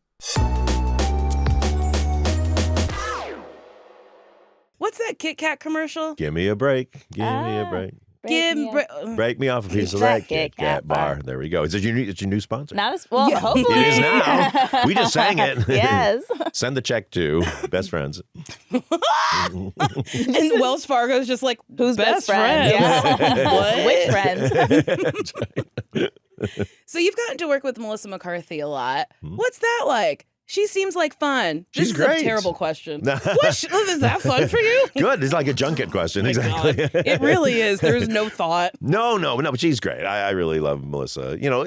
What's that Kit Kat commercial? Give me a break. Give me a break. Break me off a piece of that Kit Kat bar. There we go. Is it your new sponsor? Not as well. Yeah. Hopefully, it is now. We just sang it. Yes. Send the check to Best Friends. And Wells Fargo's just like, who's best friend? Yeah. What? Which friends? That's right. So you've gotten to work with Melissa McCarthy a lot. What's that like? She seems like fun. She's this is great. A terrible question. Is that fun for you? Good. It's like a junket question. Exactly. God. It really is. There's no thought. No, but she's great. I really love Melissa. You know,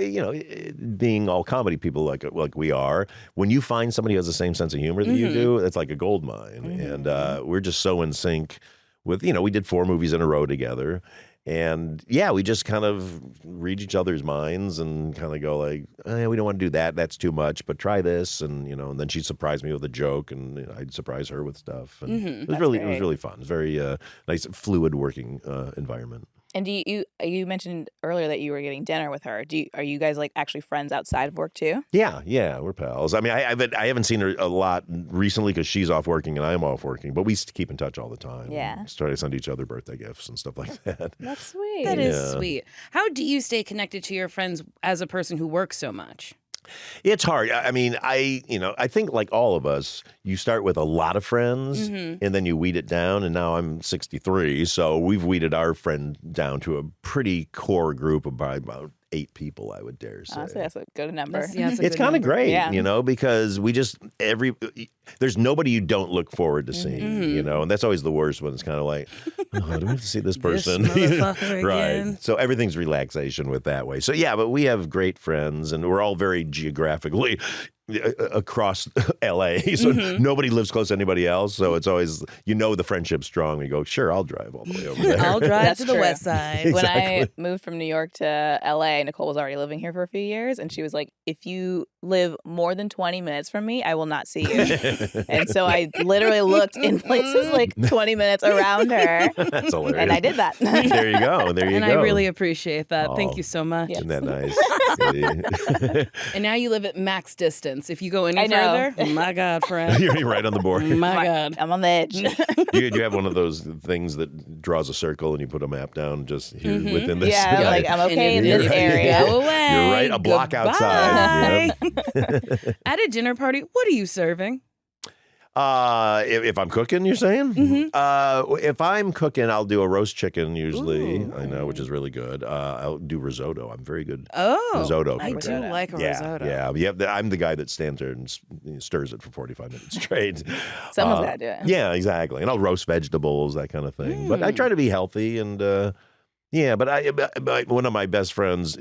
being all comedy people like we are, when you find somebody who has the same sense of humor that you do, it's like a gold mine. And we're just so in sync with, we did 4 movies in a row together. And yeah, we just kind of read each other's minds and kind of go like, we don't want to do that. That's too much, but try this. And, and then she'd surprise me with a joke and I'd surprise her with stuff. And it was really fun. It was very nice, fluid working environment. And you mentioned earlier that you were getting dinner with her. Are you guys like actually friends outside of work too? Yeah, we're pals. I mean, I haven't seen her a lot recently because she's off working and I'm off working, but we keep in touch all the time. Yeah, started to send each other birthday gifts and stuff like that. That's sweet. That is sweet. How do you stay connected to your friends as a person who works so much? It's hard. I mean, I think like all of us, you start with a lot of friends and then you weed it down. And now I'm 63, so we've weeded our friend down to a pretty core group of about 8 people, I would dare say. Honestly, that's a good number. It's kind of great, because we just there's nobody you don't look forward to seeing, and that's always the worst when it's kind of like, do we have to see this person? Right. So everything's relaxation with that way. So yeah, but we have great friends and we're all very geographically across LA. So nobody lives close to anybody else. So it's always, the friendship's strong. You go, sure, I'll drive all the way over there. I'll drive That's to the true. west side. When I moved from New York to LA, Nicole was already living here for a few years, and she was like, if you live more than 20 minutes from me, I will not see you. And so I literally looked in places like 20 minutes around her. That's hilarious. And I did that. There you go. There you And go. I really appreciate that. Thank Oh. you so much. Isn't that nice? And now you live at max distance. If you go any I know. further, my God, friend. You're right on the board. My God. I'm on the edge. You have one of those things that draws a circle and you put a map down just here within this. Yeah, like I'm okay in And this if you area. Go away. You're right, a block outside. Goodbye. At a dinner party, what are you serving? If I'm cooking, you're saying? Mm-hmm. If I'm cooking, I'll do a roast chicken usually. Ooh. I know, which is really good. I'll do risotto. I'm very good. Oh, Risotto. I do Risotto. like a risotto. Yeah. I'm the guy that stands there and stirs it for 45 minutes straight. Someone's got to do it. Yeah, exactly. And I'll roast vegetables, that kind of thing. But I try to be healthy and but one of my best friends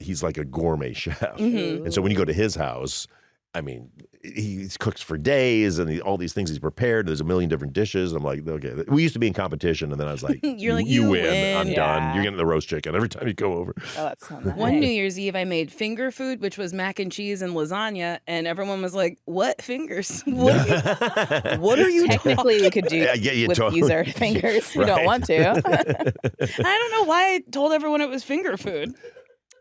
he's like a gourmet chef. Mhm. And so when you go to his house, I mean, he cooks for days and all these things he's prepared. There's a million different dishes. I'm like, okay. We used to be in competition, and then I was like, You're like, you you win. I'm win. done. Yeah. You're getting the roast chicken every time you go over. Oh, that's so nice. One New Year's Eve, I made finger food, which was mac and cheese and lasagna, and everyone was like, "What fingers? What are you talking?" Technically, we could do you with totally- user fingers. You don't Right. want to. I don't know why I told everyone it was finger food.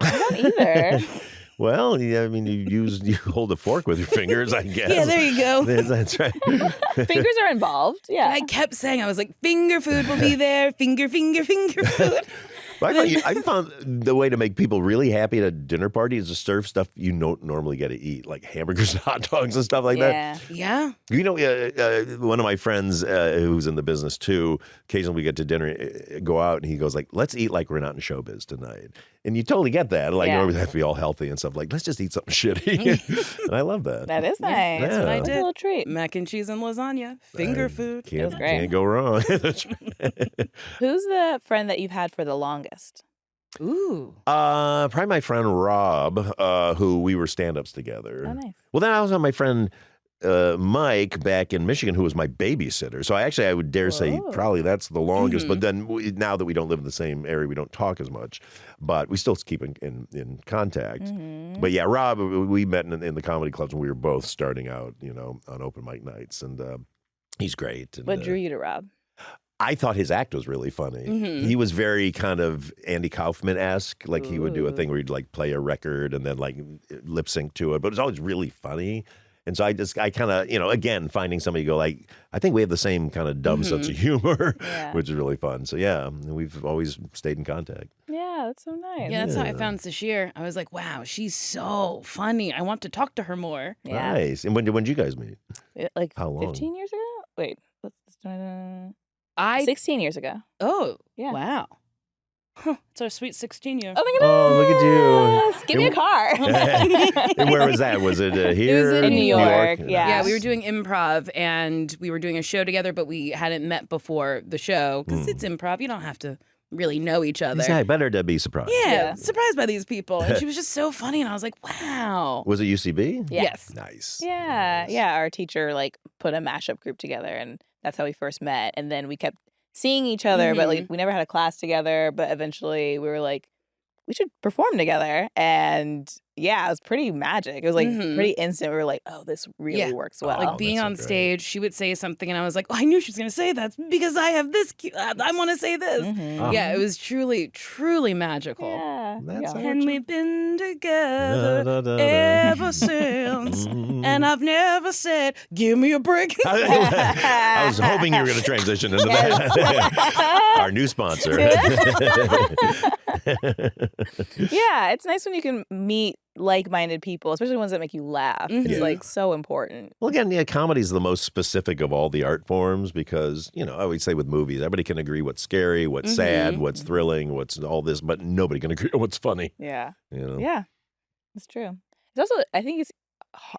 I don't either. Well, yeah, I mean, you hold a fork with your fingers, I guess. Yeah, there you go. That's right. Fingers are involved. Yeah. I kept saying, I was like, finger food will be there. Finger food. But I found the way to make people really happy at a dinner party is to serve stuff you don't normally get to eat, like hamburgers and hot dogs and stuff like that. Yeah. Yeah. One of my friends who's in the business too, occasionally we get to dinner, go out, and he goes like, let's eat like we're not in showbiz tonight. And you totally get that. Like, Yeah. you always have to be all healthy and stuff. Like, let's just eat something shitty. And I love that. That is nice. That's what I Yeah. That's a did. little treat. Mac and cheese and lasagna. Finger food. Can't, great. can't go wrong. That's right. Who's the friend that you've had for the longest? Ooh. Probably my friend Rob, who we were stand-ups together. Oh, nice. Well, then I also had my friend Mike back in Michigan, who was my babysitter. So I would dare say Whoa. probably that's the longest. Mhm. But then now that we don't live in the same area, we don't talk as much. But we still keep in contact. Mhm. But yeah, Rob, we met in the comedy clubs when we were both starting out, on open mic nights. And he's great. And, What drew you to Rob? I thought his act was really funny. Mhm. He was very kind of Andy Kaufman-esque. Like he would do a Ooh. thing where he'd like play a record and then like lip sync to it, but it was always really funny. And so I kind of, again, finding somebody to go like, I think we have the same kind of dumb sense of humor, Yeah. which is really fun. So yeah, we've always stayed in contact. Yeah, that's so nice. Yeah, that's how I Yeah. found Sasheer. I was like, wow, she's so funny. I want to talk to her more. Yeah. Nice. And when did you guys meet? Like How long? 15 years ago? Wait, 16 16 years ago. Oh, Yeah. wow. Huh, it's our sweet 16 year. Oh my goodness. Oh, look at you. Give me a car. And where was that? Was it here? in New York, yeah. Yeah, we were doing improv and we were doing a show together, but we hadn't met before the show because it's improv. You don't have to really know each other. Exactly. Better to be surprised. Yeah, Yeah. surprised by these people. And she was just so funny. And I was like, wow. Was it UCB? Yeah. Yes. Nice. Yeah, Nice. yeah. Our teacher put a mashup group together, and that's how we first met. And then we kept seeing each other, but we never had a class together. But eventually, we were like, we should perform together. And yeah, it was pretty magic. It was like pretty instant. We were like, oh, this really Yeah. works well. Like being that's so on great. stage, she would say something, and I was like, oh, I knew she was going to say that because I have this. I want to say this. Mhm. Oh. Yeah, it was truly, truly magical. Yeah, That's yeah. how- And we've been together Da, da, da, da. ever since. And I've never said, give me a break. I was hoping you were going to transition into that. Our new sponsor. Yeah, it's nice when you can meet like-minded people, especially ones that make you laugh. It's Yeah. like so important. Well, again, yeah, comedy is the most specific of all the art forms because, I always say with movies, everybody can agree what's scary, what's sad, what's thrilling, what's all this, but nobody can agree on what's funny. Yeah. You know? Yeah, it's true. It's also, I think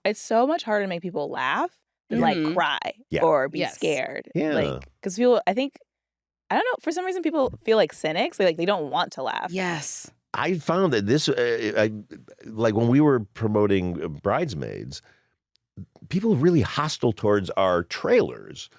it's so much harder to make people laugh than like Mhm. cry Yeah. or be Yes. scared. Yeah. Like, because people, I don't know, for some reason people feel like cynics. They don't want to laugh. Yes. I found that this, like when we were promoting Bridesmaids, people really hostile towards our trailers.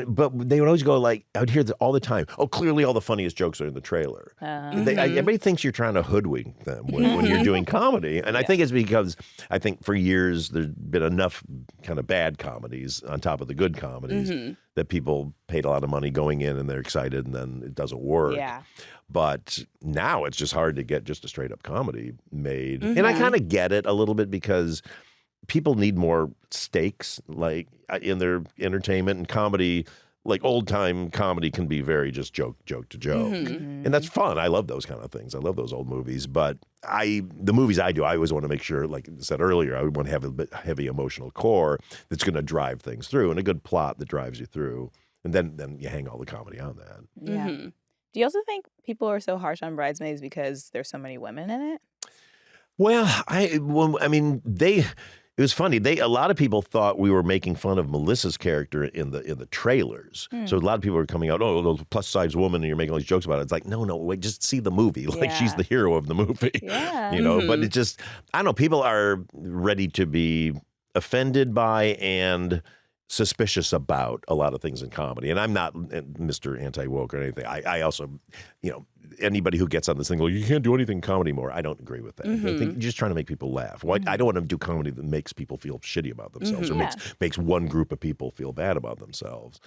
But they would always go like, I would hear this all the time. Oh, clearly all the funniest jokes are in the trailer. Everybody thinks you're trying to hoodwink them when you're doing comedy. And I think it's because I think for years there's been enough kind of bad comedies on top of the good comedies that people paid a lot of money going in and they're excited and then it doesn't work. Yeah. But now it's just hard to get just a straight up comedy made. And I kind of get it a little bit because people need more stakes, like in their entertainment and comedy. Like old time comedy can be very just joke to joke, and that's fun. I love those kind of things. I love those old movies. But the movies I do, I always want to make sure, like I said earlier, I would want to have a bit heavy emotional core that's going to drive things through, and a good plot that drives you through, and then you hang all the comedy on that. Yeah. Do you also think people are so harsh on Bridesmaids because there's so many women in it? Well, I mean, it was funny. A lot of people thought we were making fun of Melissa's character in the trailers. So a lot of people were coming out, oh, the plus size woman, and you're making all these jokes about it. It's like, no, wait, just see the movie. Like she's the hero of the movie. Yeah. You know, but it just, I don't know. People are ready to be offended by and suspicious about a lot of things in comedy. And I'm not Mr. Anti-Woke or anything. I also, anybody who gets on this thing, well, you can't do anything comedy more. I don't agree with that. I think you're just trying to make people laugh. I don't want to do comedy that makes people feel shitty about themselves or makes one group of people feel bad about themselves.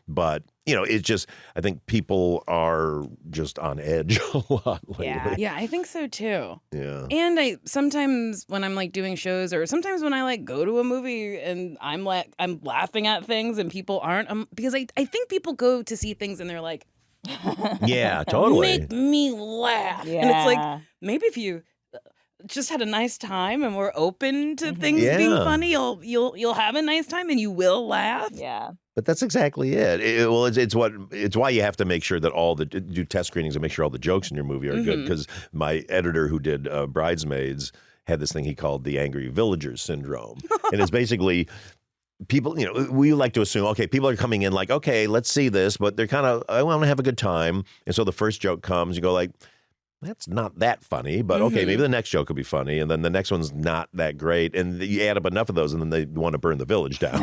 But, it's just, I think people are just on edge a lot lately. Yeah, I think so too. Yeah. And sometimes when I'm like doing shows, or sometimes when I like go to a movie and I'm laughing at things and people aren't, because I think people go to see things and they're like, yeah, totally. Make me laugh. Yeah. And it's like, maybe if you just had a nice time and were open to things being funny, you'll have a nice time and you will laugh. Yeah. But that's exactly it. It's why you have to make sure that do test screenings and make sure all the jokes in your movie are good. Because my editor who did Bridesmaids had this thing he called the angry villagers syndrome, and it's basically people, we like to assume, okay, people are coming in like, okay, let's see this, but they're kind of, I want to have a good time. And so the first joke comes, you go like, that's not that funny, but okay, maybe the next joke will be funny. And then the next one's not that great. And you add up enough of those and then they want to burn the village down,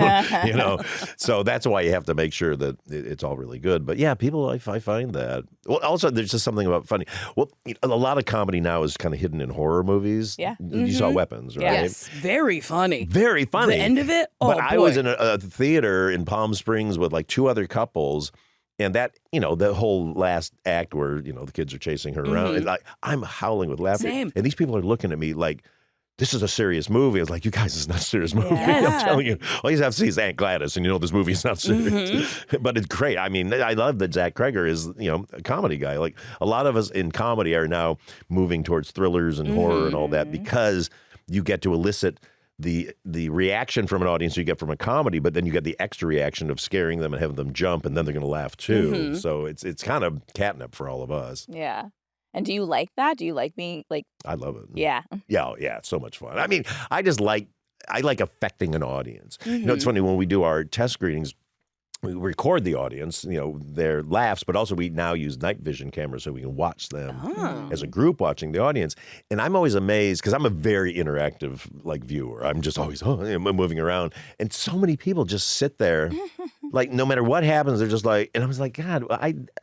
So that's why you have to make sure that it's all really good. But yeah, people, I find that. Well, also there's just something about funny. Well, a lot of comedy now is kind of hidden in horror movies. Yeah. You saw Weapons, right? Yes, very funny. Very funny. The end of it? Oh, but boy. I was in a theater in Palm Springs with like two other couples. And that, the whole last act where, the kids are chasing her around, and I'm howling with laughter. Same. And these people are looking at me like, this is a serious movie. I was like, you guys, it's not a serious movie. Yes. I'm telling you. All you have to see is Aunt Gladys, and this movie is not serious. But it's great. I mean, I love that Zach Kreger is, a comedy guy. Like, a lot of us in comedy are now moving towards thrillers and horror and all that because you get to elicit the reaction from an audience you get from a comedy, but then you get the extra reaction of scaring them and having them jump, and then they're going to laugh too. So it's kind of catnip for all of us. Yeah. And do you like that? Do you like being like? I love it. Yeah. Yeah, it's so much fun. I mean, I like affecting an audience. It's funny when we do our test screenings. We record the audience, their laughs, but also we now use night vision cameras so we can watch them as a group watching the audience. And I'm always amazed because I'm a very interactive viewer. I'm just always moving around. And so many people just sit there, like no matter what happens, they're just like, and I was like, God,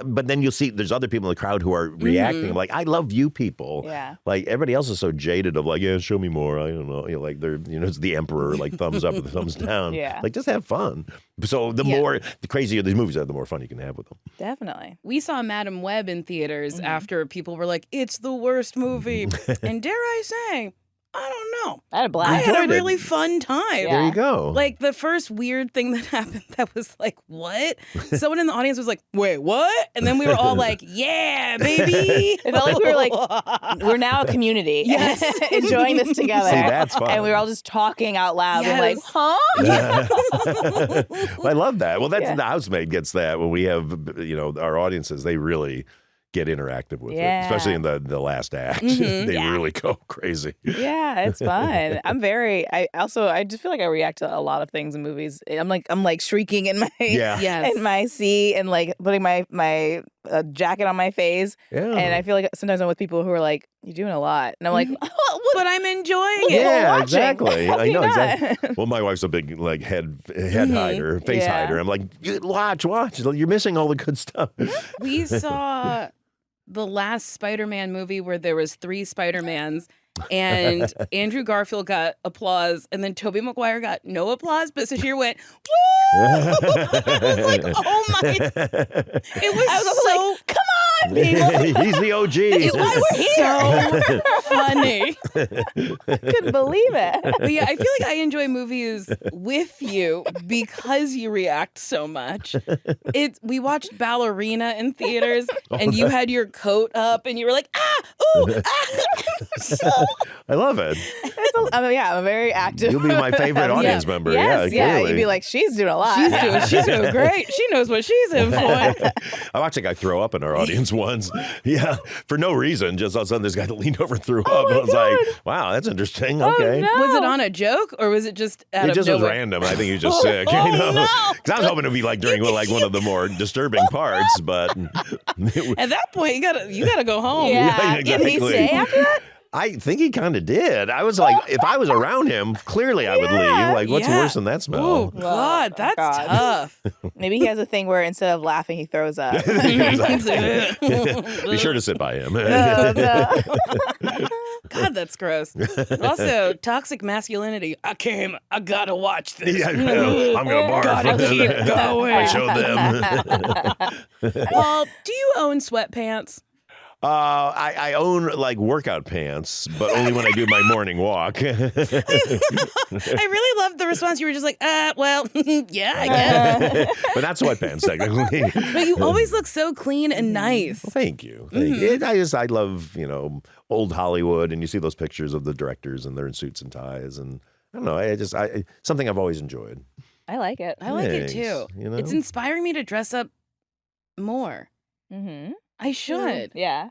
but then you'll see there's other people in the crowd who are reacting. I'm like, I love you people. Yeah. Like everybody else is so jaded of like, yeah, show me more. I don't know. Like they're, it's the emperor, like thumbs up or thumbs down. Yeah. Like just have fun. So the crazier these movies are, the more fun you can have with them. Definitely. We saw Madam Web in theaters after people were like, it's the worst movie. And dare I say, I don't know. I had a blast. I had a really fun time. Yeah. There you go. Like the first weird thing that happened that was like, what? Someone in the audience was like, wait, what? And then we were all like, yeah, baby. It felt like we were like, we're now a community. Yes. Enjoying this together. See, that's fun. And we were all just talking out loud. Yes. And like, huh? Well, I love that. Well, that's the Housemaid gets that when we have, our audiences, they really get interactive with it, especially in the last act. They really go crazy. Yeah, it's fun. I just feel like I react to a lot of things in movies. I'm like shrieking in my in my seat and like putting my jacket on my face. Yeah. And I feel like sometimes I'm with people who are like You're doing a lot. And I'm like, but I'm enjoying it. Yeah, watching. exactly. How I can know you exactly. not? Well, my wife's a big like head hider, face Yeah. hider. I'm like, watch. You're missing all the good stuff. We saw the last Spider-Man movie where there was 3 Spider-Mans. And Andrew Garfield got applause, and then Tobey Maguire got no applause, but Sasheer went, woo! I was like, oh my. It was I was so like, come on, people. He's the OG. This is why we're here. so funny. I couldn't believe it. But yeah, I feel like I enjoy movies with you because you react so much. We watched Ballerina in theaters, and you had your coat up, and you were like, ooh, ah. I love it. I'm a very active. You'll be my favorite audience member. Yes, yeah, clearly. You'd be like, she's doing a lot. She's doing great. She knows what she's in for. I watched a guy throw up in our audience once. Yeah, for no reason. Just all of a sudden, this guy leaned over and threw up. I was like, wow, that's interesting. Okay. no. Was it on a joke or was it just out It of just nowhere? was random. I think he was just sick. Oh, you know? no. Because I was hoping to be like during like one of the more disturbing parts, but At that point, you gotta go home. Yeah. Yeah, Did he exactly. stay after that? I think he kind of did. I was like, if I was around him, clearly I would leave. Like, what's Yeah. worse than that smell? Oh God, that's God. tough. Maybe he has a thing where instead of laughing, he throws up. Be sure to sit by him. God, that's gross. Also, toxic masculinity. I gotta watch this. Yeah, I'm gonna barf. Gotta keep going. I showed them. Paul, do you own sweatpants? I own like workout pants, but only when I do my morning walk. I really loved the response. You were just like, well, yeah, I guess. But not sweatpants, technically. But you always look so clean and nice. Well, thank you. I love, old Hollywood, and you see those pictures of the directors and they're in suits and ties, and I don't know. Something I've always enjoyed. I like it. I like it Thanks, too. It's inspiring me to dress up more. Mm-hmm. I should. Yeah.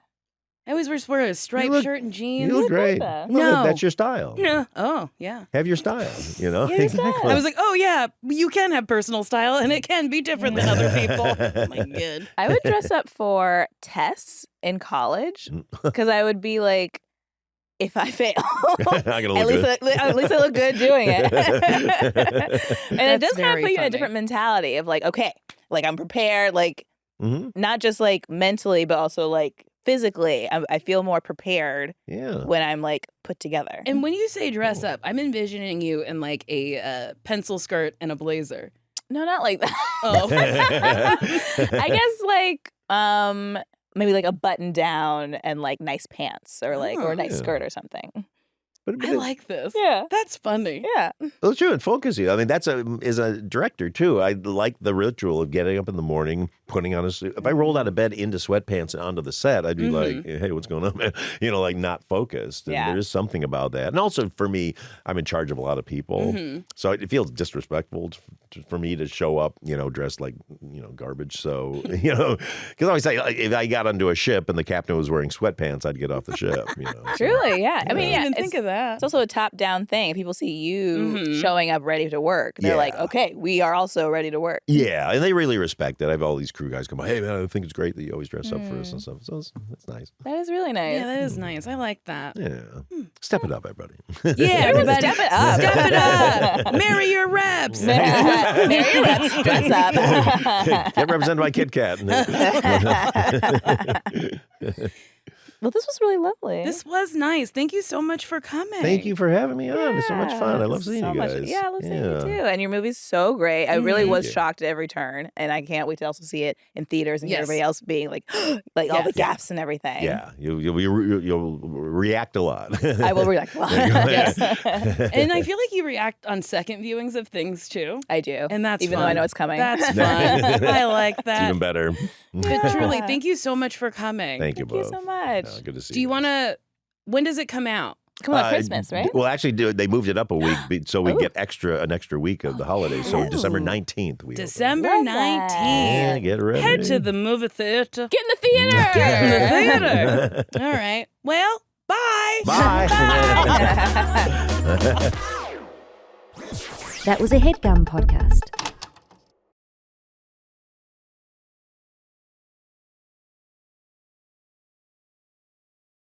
I always wear a striped shirt and jeans. You look great. that. No. That's your style. Yeah. Oh, yeah. Have your style, your Exactly. style. I was like, oh, yeah, you can have personal style and it can be different than other people. Oh, my God. I would dress up for tests in college because I would be like, if I fail, I'm gonna look at least I look good doing it. And it That's does kind of very put you in a funny. different mentality of like, okay, like I'm prepared, like Mhm. not just like mentally, but also like physically. I feel more prepared Yeah. when I'm like put together. And when you say dress up, I'm envisioning you in like a pencil skirt and a blazer. No, not like that. Oh. I guess like maybe like a button down and like nice pants or like or a nice yeah. skirt or something. But I like this. Yeah. That's funny. Yeah. Well, true. It focuses you. I mean, as a director too. I like the ritual of getting up in the morning, putting on a suit. If I rolled out of bed into sweatpants and onto the set, I'd be like, "Hey, what's going on, man?" Like not focused. And Yeah. there is something about that. And also for me, I'm in charge of a lot of people, so it feels disrespectful for me to show up, dressed like garbage. So because I always say, like, if I got onto a ship and the captain was wearing sweatpants, I'd get off the ship. So. Truly, yeah. I mean, I yeah, didn't it's, think of that. it's also a top-down thing. People see you showing up ready to work. They're like, Yeah. okay, we are also ready to work. Yeah, and they really respect it. I have all these crew guys come by, hey, man, I think it's great that you always dress up for us and stuff. So it's nice. That is really nice. Yeah, that is nice. I like that. Yeah. Step it up, everybody. Yeah, everybody. Step it up. Step it up. Marry your reps. Marry your reps, dress up. Get represented by Kit Kat. Well, this was really lovely. This was nice. Thank you so much for coming. Thank you for having me on. It's so much fun. I love seeing so you much- guys. Yeah, I love seeing you too. And your movie's so great. I really was you. shocked at every turn, and I can't wait to also see it in theaters and hear Yes. everybody else being like, like all the Yes. gaps and everything. Yeah, you'll react a lot. I will react a lot. Yes. And I feel like you react on second viewings of things too. I do. And that's even fun. though I know it's coming. That's fun. I like It's that. even better. But truly, thank you so much for coming. Thank you Thank both. you so much. Good to see Do you want to, when does it come out? Come on, Christmas, right? Well, actually, they moved it up a week, so we get an extra week of the holidays. So December 19th, we open. December Love 19th. Yeah, get ready. Head to the movie theater. Get in the theater. Get in the theater. All right. Well, bye. Bye. That was a Headgum podcast.